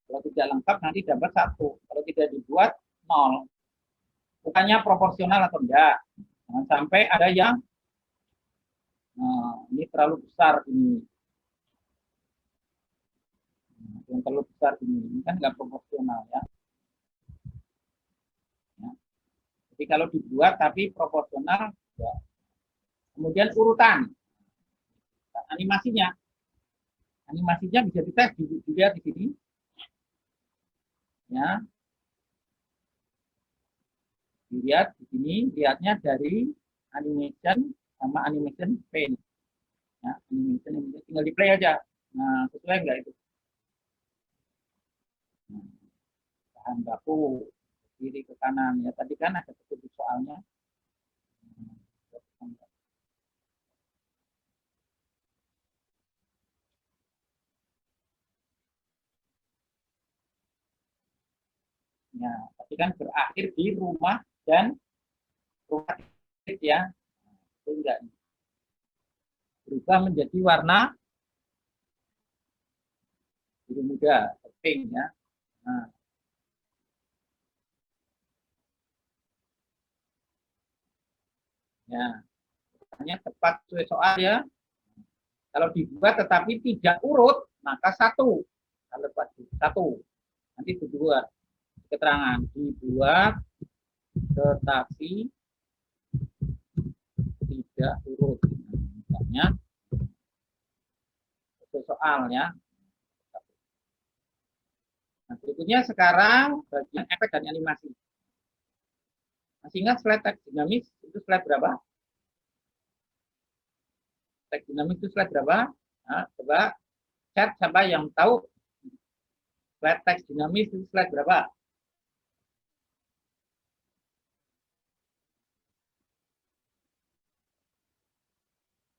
Kalau tidak lengkap nanti dapat 1. Kalau tidak dibuat 0. Bukannya proporsional atau enggak. Jangan sampai ada yang ini terlalu besar ini. Yang terlalu besar ini kan enggak proporsional ya. Jadi kalau dibuat tapi proporsional ya. Kemudian urutan animasinya. Animasinya bisa kita dilihat di sini. Ya. Dilihat di sini, lihatnya dari animation sama animation paint. Ya, animation tinggal di play aja. Nah, sesuai enggak itu? Nah, bahan baku kiri ke kanan ya. Tadi kan ada petunjuk soalnya. Ya, tapi kan berakhir di rumah dan rumah ya. Itu enggak berubah menjadi warna biru muda, pink ya. Nah, ya, hanya tepat sesuai soal ya. Kalau dibuat tetapi tidak urut, maka 1. Kalau satu, nanti dibuat keterangan dibuat tetapi tidak urut. Misalnya soal ya. Nah, berikutnya sekarang bagian efek dan animasi. Masih ingat slide teks dinamis itu slide berapa? Teks dinamis itu slide berapa? Nah, coba chat siapa yang tahu slide teks dinamis itu slide berapa?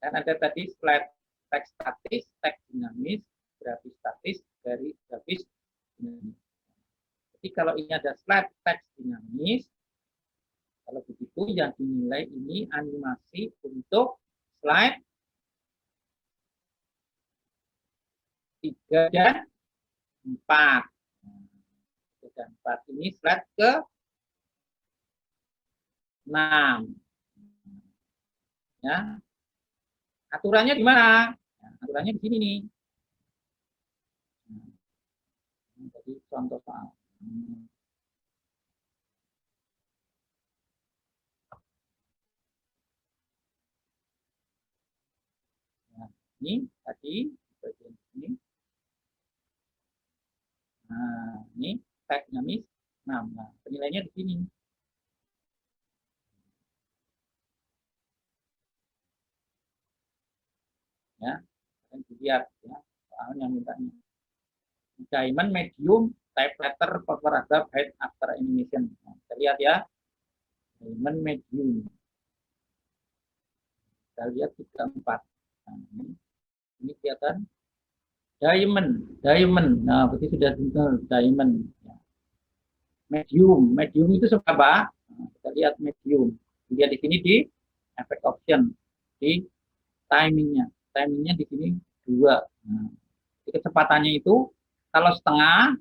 Dan ada tadi slide teks statis, teks dinamis, grafis statis, dari grafis dinamis. Jadi kalau ini ada slide teks dinamis, kalau begitu yang dinilai ini animasi untuk slide 3 dan 4. 3 dan 4 ini slide ke 6. Ya. Aturannya di mana? Nah, aturannya di sini nih. Jadi contoh soal. Nah, ini tadi bagian ini. Nah, ini teks dinamis 6. Nah, penilaiannya di sini. Ya, dan dilihat ya soalnya mintanya. Diamond medium typewriter per paragraph height after animation. Nah, kita lihat ya. Diamond medium. Kita lihat 3, 4. Nah, ini kelihatan diamond. Nah, berarti sudah diamond. Medium itu seberapa? Nah, kita lihat medium. Lihat di sini di effect option, di timingnya di sini 2. Nah, kecepatannya itu kalau setengah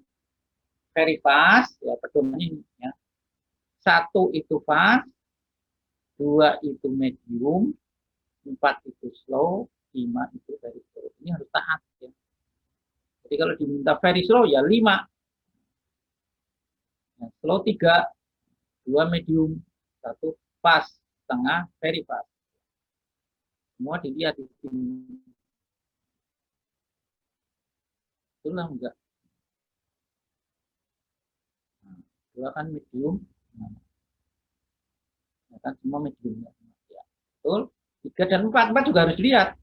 very fast, ya pedomannya ini ya. 1 itu fast, 2 itu medium, 4 itu slow, 5 itu very slow. Ini harus taat ya. Jadi kalau diminta very slow ya 5. Ya, slow 3, 2 medium, 1 fast, setengah very fast. Semua dilihat di sini. Itulah enggak. Nah, 2 kan medium. Nah, ya kan semua medium ya. Betul. 3 dan 4 juga harus lihat.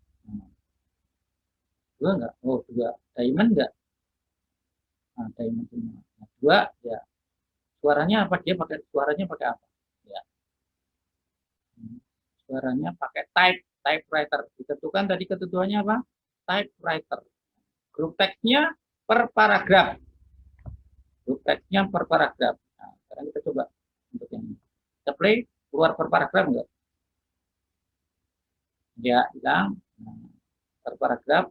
2 enggak? Oh, 2. Diamond enggak? Nah, diamond semua. Nah, 2 ya. Suaranya apa? Dia pakai suaranya pakai apa? Ya. Suaranya pakai typewriter. Ditentukan tadi ketentuannya apa? Typewriter. Grup teksnya per paragraf. Grup teksnya per paragraf. Nah, sekarang kita coba untuk yang ini. Kita play, keluar per paragraf enggak? Ya, hilang. Nah, per paragraf.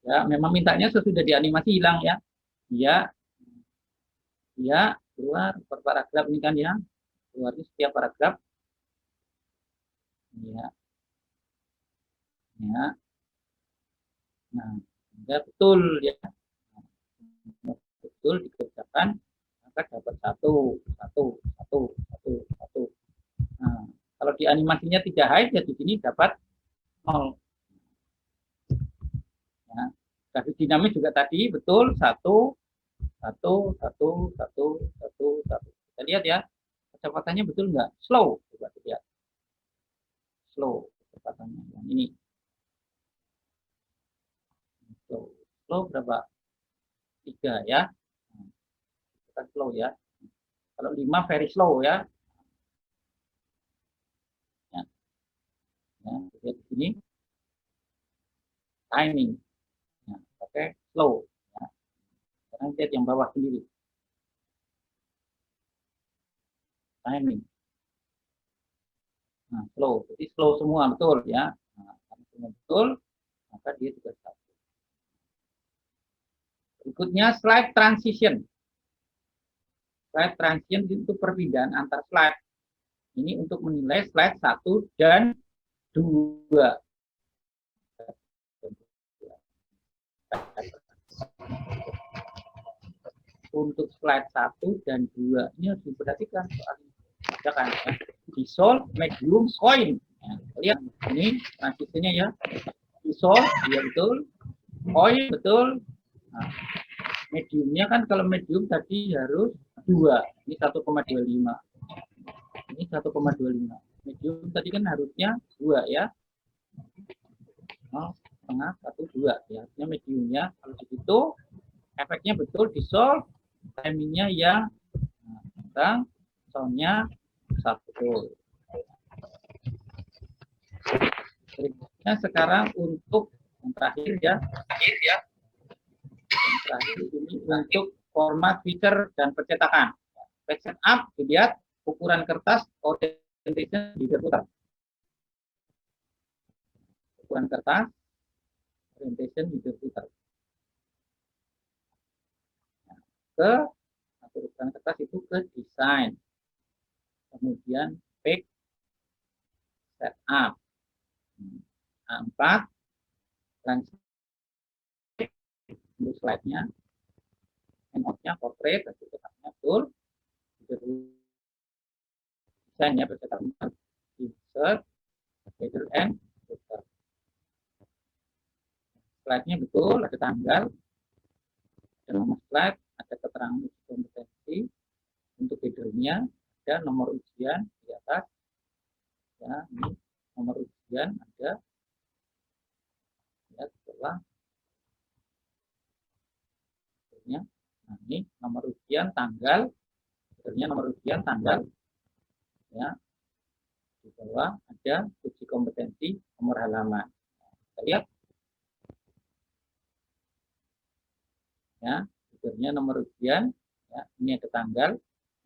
Ya, memang mintanya sesudah dianimasi hilang ya. Ya, ya keluar per paragraf ini kan ya. Keluar setiap paragraf. Ya, ya. Nah, ya betul ya. Betul dikerjakan maka dapat 1. Nah, kalau di animasinya tidak high ya di sini dapat 0. Ya. Grafis dinamis juga tadi betul 1. Kita lihat ya kecepatannya betul enggak? Slow. Coba lihat. Slow kecepatannya yang ini. Slow berapa? 3 ya. Kita slow ya. Kalau 5 very slow ya. Ya, lihat di sini. Timing. Ya, oke, slow. Ya. Sekarang lihat yang bawah sendiri. Timing. Nah, slow. Jadi slow semua betul ya. Nah, kalau semua betul, maka dia juga 1. Berikutnya slide transition. Slide transition itu perpindahan antar slide. Ini untuk menilai slide 1 dan 2. Untuk slide 1 dan 2 ini harus diperhatikan soalnya. Ada kan ya. Dissolve, medium, coin. Ya, lihat ini transisinya ya. Dissolve, ya betul. Coin betul. Nah, mediumnya kan kalau medium tadi harus 2. Ini 1,25. Ini 1,25. Medium tadi kan harusnya 2 ya. 0,5, 1, 2 ya. Artinya mediumnya kalau begitu efeknya betul dissolve, timingnya yang nah, soundnya 1. Nah, sekarang untuk yang terakhir ya. Yang terakhir ini untuk format, feature, dan percetakan. Page setup, dilihat ukuran kertas, orientation diputar. Ukuran kertas, orientation diputar. Ke ukuran kertas itu ke desain. Kemudian page setup. A4 landscape untuk slide-nya, handout-nya, portrait, cetaknya full, desainnya bercetak insert, header and footer. Slide-nya betul, ada tanggal, ada nomor slide, ada keterangan kompetensi, untuk header-nya ada nomor ujian di atas, ya ini nomor ujian ada, ya setelah header-nya. Nah, ini nomor ujian tanggal, header-nya nomor ujian tanggal, ya di bawah ada uji kompetensi nomor halaman. Kita lihat ya, header-nya nomor ujian, ya ini ada tanggal,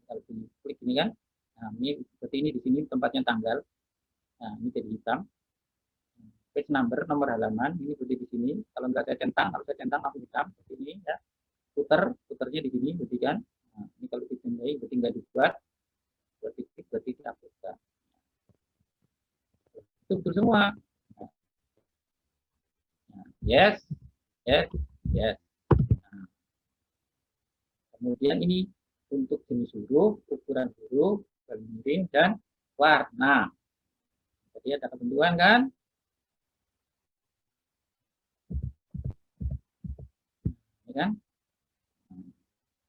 kalau klik ini kan, nah ini seperti ini, di sini tempatnya tanggal, nah ini jadi hitam, page number nomor halaman ini seperti di sini, kalau nggak saya centang, kalau saya centang langsung hitam seperti ini ya, puternya di sini berarti kan, nah, ini kalau ditandai berarti nggak dibuat, berarti dihapuskan. Itu betul semua. Nah, yes. Nah, kemudian ini untuk jenis huruf, ukuran huruf, miring, dan warna. Jadi ada ketentuan kan? Ya kan?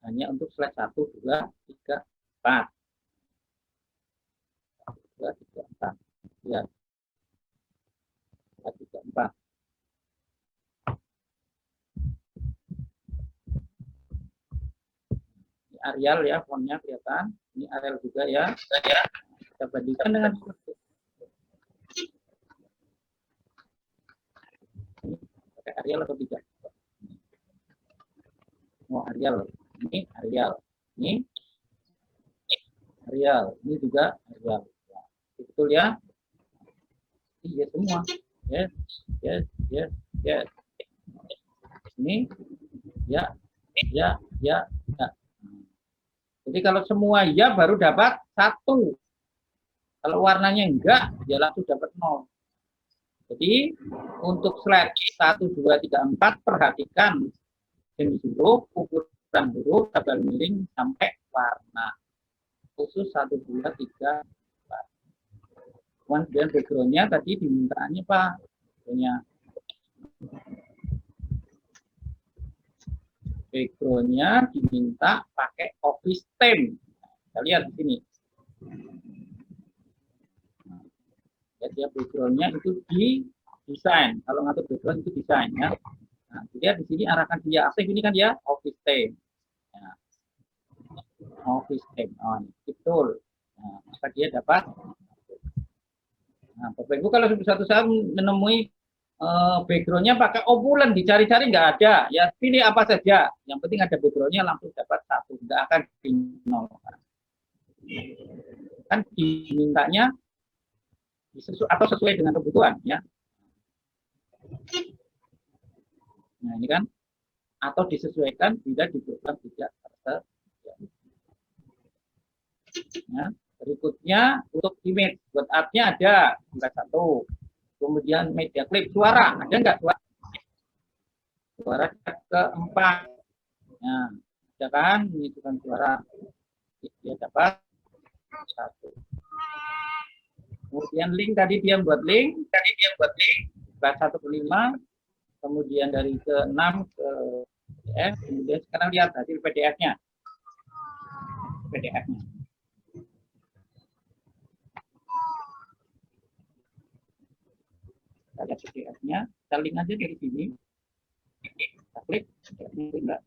Hanya untuk slide 1, 2, 3, 4. 2, 3, 4. Lihat. 1, 3, 4. Ini Arial ya, fontnya kelihatan. Ini Arial juga ya. Kita bandingkan dengan ini pakai Arial atau tidak? Oh, Arial. Ini Arial. Ini Arial. Ini juga Arial. Ya. Betul ya? Iya semua. Yes. Ini ya. Jadi kalau semua ya baru dapat 1. Kalau warnanya enggak, ya langsung dapat 0. Jadi untuk slide 1, 2, 3, 4 perhatikan jenis huruf, ukuran huruf, tabel miring sampai warna. Khusus 1, 2, 3, 4. Kemudian background-nya tadi dimintaannya Pak. Background-nya diminta pakai office theme. Kita lihat di sini. Jadi background-nya itu di desain. Kalau ngatur background itu desain ya. Nah, lihat di sini arahkan dia aktif ini kan dia office theme. Ya. Office theme. Oh, ini betul. Nah, maka dia dapat. Nah, Bapak Ibu kalau suatu saat menemui background-nya pakai opulen, dicari-cari nggak ada. Ya pilih apa saja. Yang penting ada background-nya langsung dapat 1. Nggak akan di 0. Kan dimintanya atau sesuai dengan kebutuhan ya. Nah ini kan atau disesuaikan bila dibutuhkan tidak tersedia. Ya, berikutnya untuk image buat art-nya ada tingkat 1. Kemudian media klip suara ada nggak suara? Suara keempat. Nah, ada kan ini bukan suara. Dia dapat 1. Kemudian link tadi dia buat link. Kelas 1 ke 5. Kemudian dari ke 6 ke PDF. Kemudian sekarang lihat hasil PDF-nya. Kita lihat PDF-nya. Kita link aja dari sini. Kita klik. Enggak.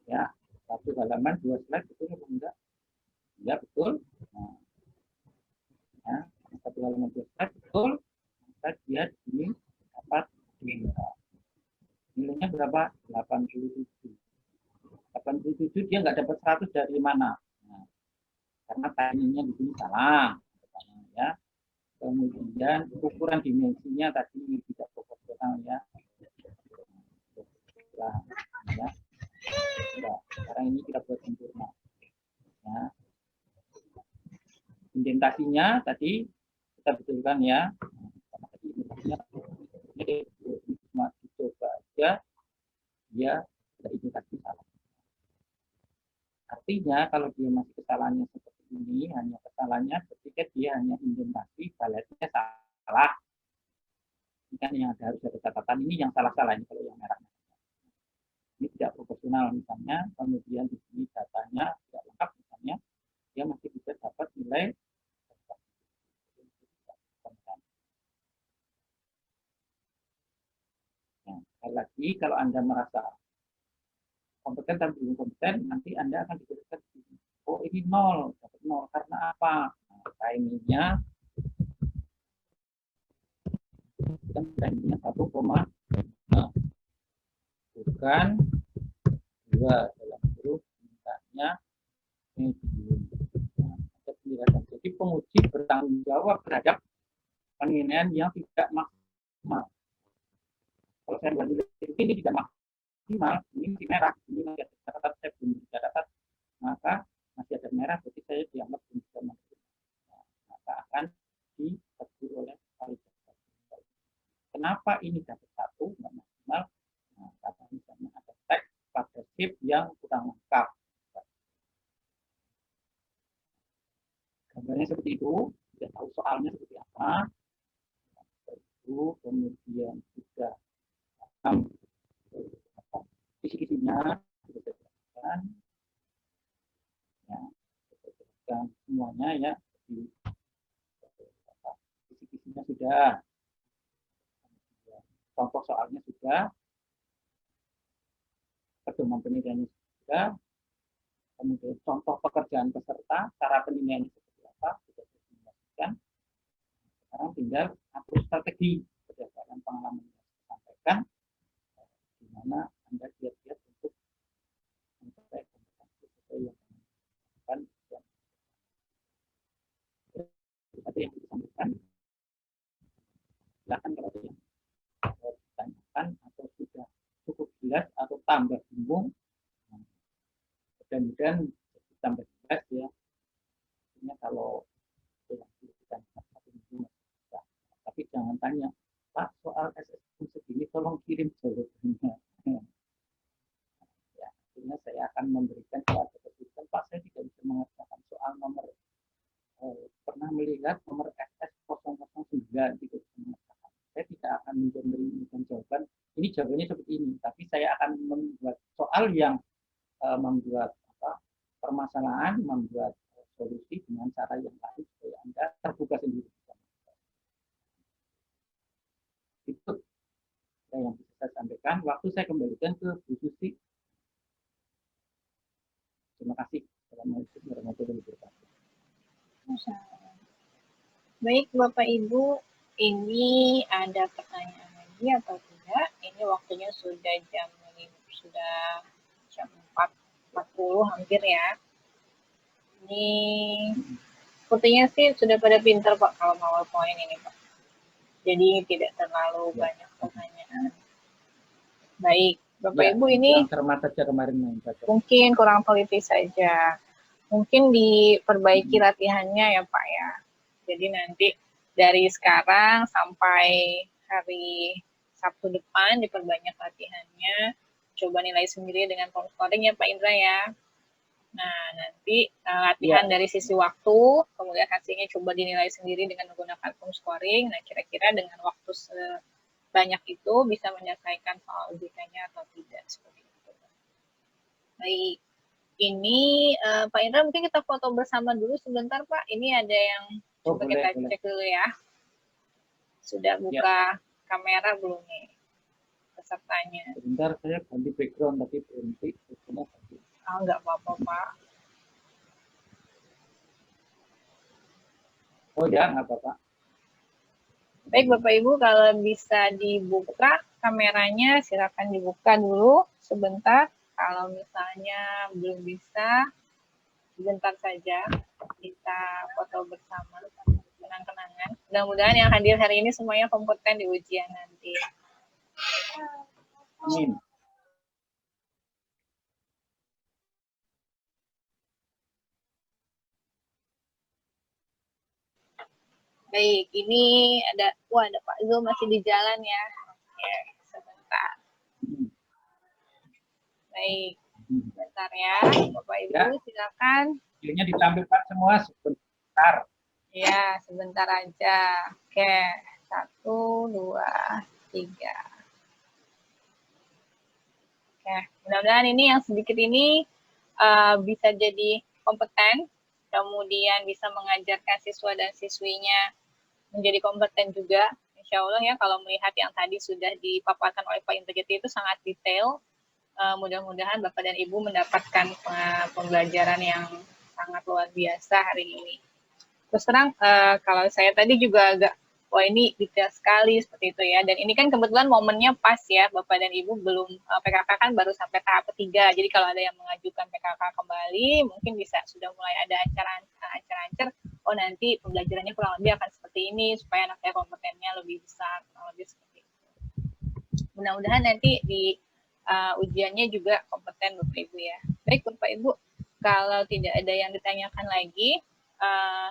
Ya, 1 halaman 2 slide betul atau enggak? Enggak betul. Nah, ya, 1 halaman 2 slide betul. maka dia dapat denda. Nilainya berapa? 87. 87 dia nggak dapat 100 dari mana? Nah, karena timingnya di sini salah, ya. Kemudian ukuran dimensinya tadi tidak proporsional, ya. Nah, ya. Nah, sekarang ini kita buat sempurna. Ya. Indentasinya tadi kita betulkan, ya. Karena tadi indentasinya cuma dicoba aja, dia tidak indikasi salah. Artinya kalau dia masih kesalahannya seperti ini, hanya kesalahannya ketika dia hanya indentasi, baletnya salah. Ini kan yang harus ada catatan, ini yang salah-salah, ini kalau yang merah. Ini tidak proporsional misalnya, kemudian di sini datanya tidak lengkap misalnya, dia masih bisa dapat nilai. Nah, sekali lagi kalau Anda merasa kompeten dan belum kompeten, nanti Anda akan diberikan oh ini 0, dapat 0 karena apa? Nah, timingnya kan timingnya 1, bukan 2 dalam huruf mintanya medium. Nah, jadi penguji bertanggung jawab terhadap penilaian yang tidak maksimal. Kalau saya buat ini tidak maksimal, ini masih merah, ini masih ada catatan, saya belum bisa dapat, maka masih ada merah, berarti saya dianggap belum bisa maksimal. Nah, maka akan ditegur oleh validator. Kenapa ini dapat 1 nggak maksimal? Nah, karena misalnya ada teks pada shift yang kurang lengkap. Gambarnya seperti itu, sudah tahu soalnya seperti apa. Itu kemudian juga kisi-kisinya sudah dijelaskan, ya, semuanya, ya, kisi-kisinya sudah, contoh soalnya sudah, pedoman penilaiannya sudah, kemudian contoh pekerjaan peserta, cara penilaiannya seperti apa sudah dijelaskan. Sekarang tinggal atur strategi berdasarkan pengalaman yang saya sampaikan, di mana Anda siap-siap untuk mencapai kompetensi sesuai yang dilakukan. Ada yang disampaikan, silakan kalau ada yang ditanyakan atau sudah cukup jelas atau tambah bingung, mudah-mudahan tambah jelas, ya. Artinya kalau tapi jangan tanya, Pak, soal SSM segini tolong kirim jawabannya. Ya, artinya saya akan memberikan kepada sistem, Pak, saya tidak bisa mengerjakan soal nomor, pernah melihat nomor SS 009 tidak bisa mengerjakan. Saya tidak akan memberikan jawaban, ini jawabannya seperti ini, tapi saya akan membuat soal yang membuat permasalahan, membuat solusi dengan cara yang lain supaya Anda terbuka sendiri. Itu yang bisa saya sampaikan. Waktu saya kembalikan ke Bu Susi. Terima kasih. Assalamualaikum warahmatullahi wabarakatuh. Baik Bapak Ibu, ini ada pertanyaan lagi atau tidak? Ini waktunya sudah jam 4.40 hampir, ya. Ini sepertinya sih sudah pada pinter Pak kalau PowerPoint ini Pak. Jadi tidak terlalu banyak pertanyaan. Baik, Bapak Ibu, ini mungkin kurang teliti saja. Mungkin diperbaiki latihannya ya Pak, ya. Jadi nanti dari sekarang sampai hari Sabtu depan diperbanyak latihannya. Coba nilai sendiri dengan form scoring ya Pak Indra, ya. Nah, nanti latihan dari sisi waktu, kemudian hasilnya coba dinilai sendiri dengan menggunakan form scoring. Nah, kira-kira dengan waktu sebanyak itu bisa menyelesaikan soal UBK-nya atau tidak, seperti itu. Baik, ini Pak Indra mungkin kita foto bersama dulu sebentar Pak. Ini ada yang coba kita cek dulu, ya. Sudah buka kamera belum nih pesertanya? Sebentar, saya ganti background tapi berhenti. Nggak apa-apa Pak. Oh ya, nggak apa-apa. Baik Bapak Ibu, kalau bisa dibuka kameranya silakan dibuka dulu sebentar. Kalau misalnya belum bisa, sebentar saja kita foto bersama kenang-kenangan. Mudah-mudahan yang hadir hari ini semuanya kompeten di ujian nanti. Amin. Baik, ini ada Pak Zul masih di jalan ya. Oke, sebentar. Baik, sebentar ya. Bapak Ibu silakan. Videonya ditampilkan semua sebentar. Ya, sebentar aja. Oke, 1, 2, 3. Oke, mudah-mudahan ini yang sedikit ini bisa jadi kompeten, kemudian bisa mengajarkan siswa dan siswinya menjadi kompeten juga. Insya Allah ya, kalau melihat yang tadi sudah dipaparkan oleh Pak Integrity itu sangat detail. Mudah-mudahan Bapak dan Ibu mendapatkan pembelajaran yang sangat luar biasa hari ini. Terus terang, kalau saya tadi juga agak, wah ini detail sekali seperti itu ya. Dan ini kan kebetulan momennya pas ya, Bapak dan Ibu belum, PKK kan baru sampai tahap ketiga. Jadi kalau ada yang mengajukan PKK kembali, mungkin bisa sudah mulai ada ancar-ancar, oh nanti pembelajarannya kurang lebih akan seperti ini, supaya anaknya kompetennya lebih besar, kurang lebih seperti itu. Mudah-mudahan nanti di ujiannya juga kompeten Bapak Ibu ya. Baik Bapak Ibu, kalau tidak ada yang ditanyakan lagi,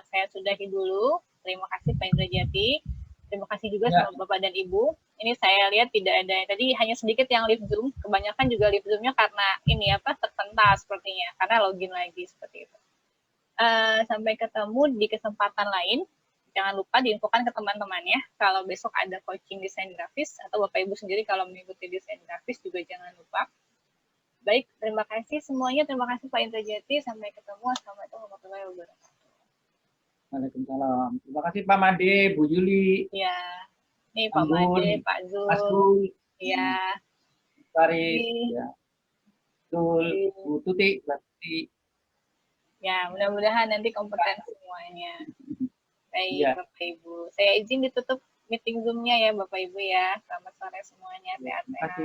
saya sudahi dulu. Terima kasih Pak Indrajati. Terima kasih juga sama Bapak dan Ibu. Ini saya lihat tidak ada, tadi hanya sedikit yang live Zoom, kebanyakan juga live Zoom-nya karena ini tersental sepertinya, karena login lagi seperti itu. Sampai ketemu di kesempatan lain. Jangan lupa diinfokan ke teman-temannya kalau besok ada coaching desain grafis, atau Bapak Ibu sendiri kalau mengikuti desain grafis juga jangan lupa. Baik, terima kasih semuanya. Terima kasih Pak Indrajati. Sampai ketemu. Assalamualaikum warahmatullahi wabarakatuh. Waalaikumsalam. Terima kasih Pak Made, Bu Yuli. Ya, nih Pak Made, Pak Zul. Ya. Faris. Ya. Zul, Bu Tuti. Ya, mudah-mudahan nanti kompeten semuanya. Baik, Bapak Ibu. Saya izin ditutup meeting Zoom-nya ya, Bapak Ibu ya. Selamat sore semuanya. Sehat-sehat.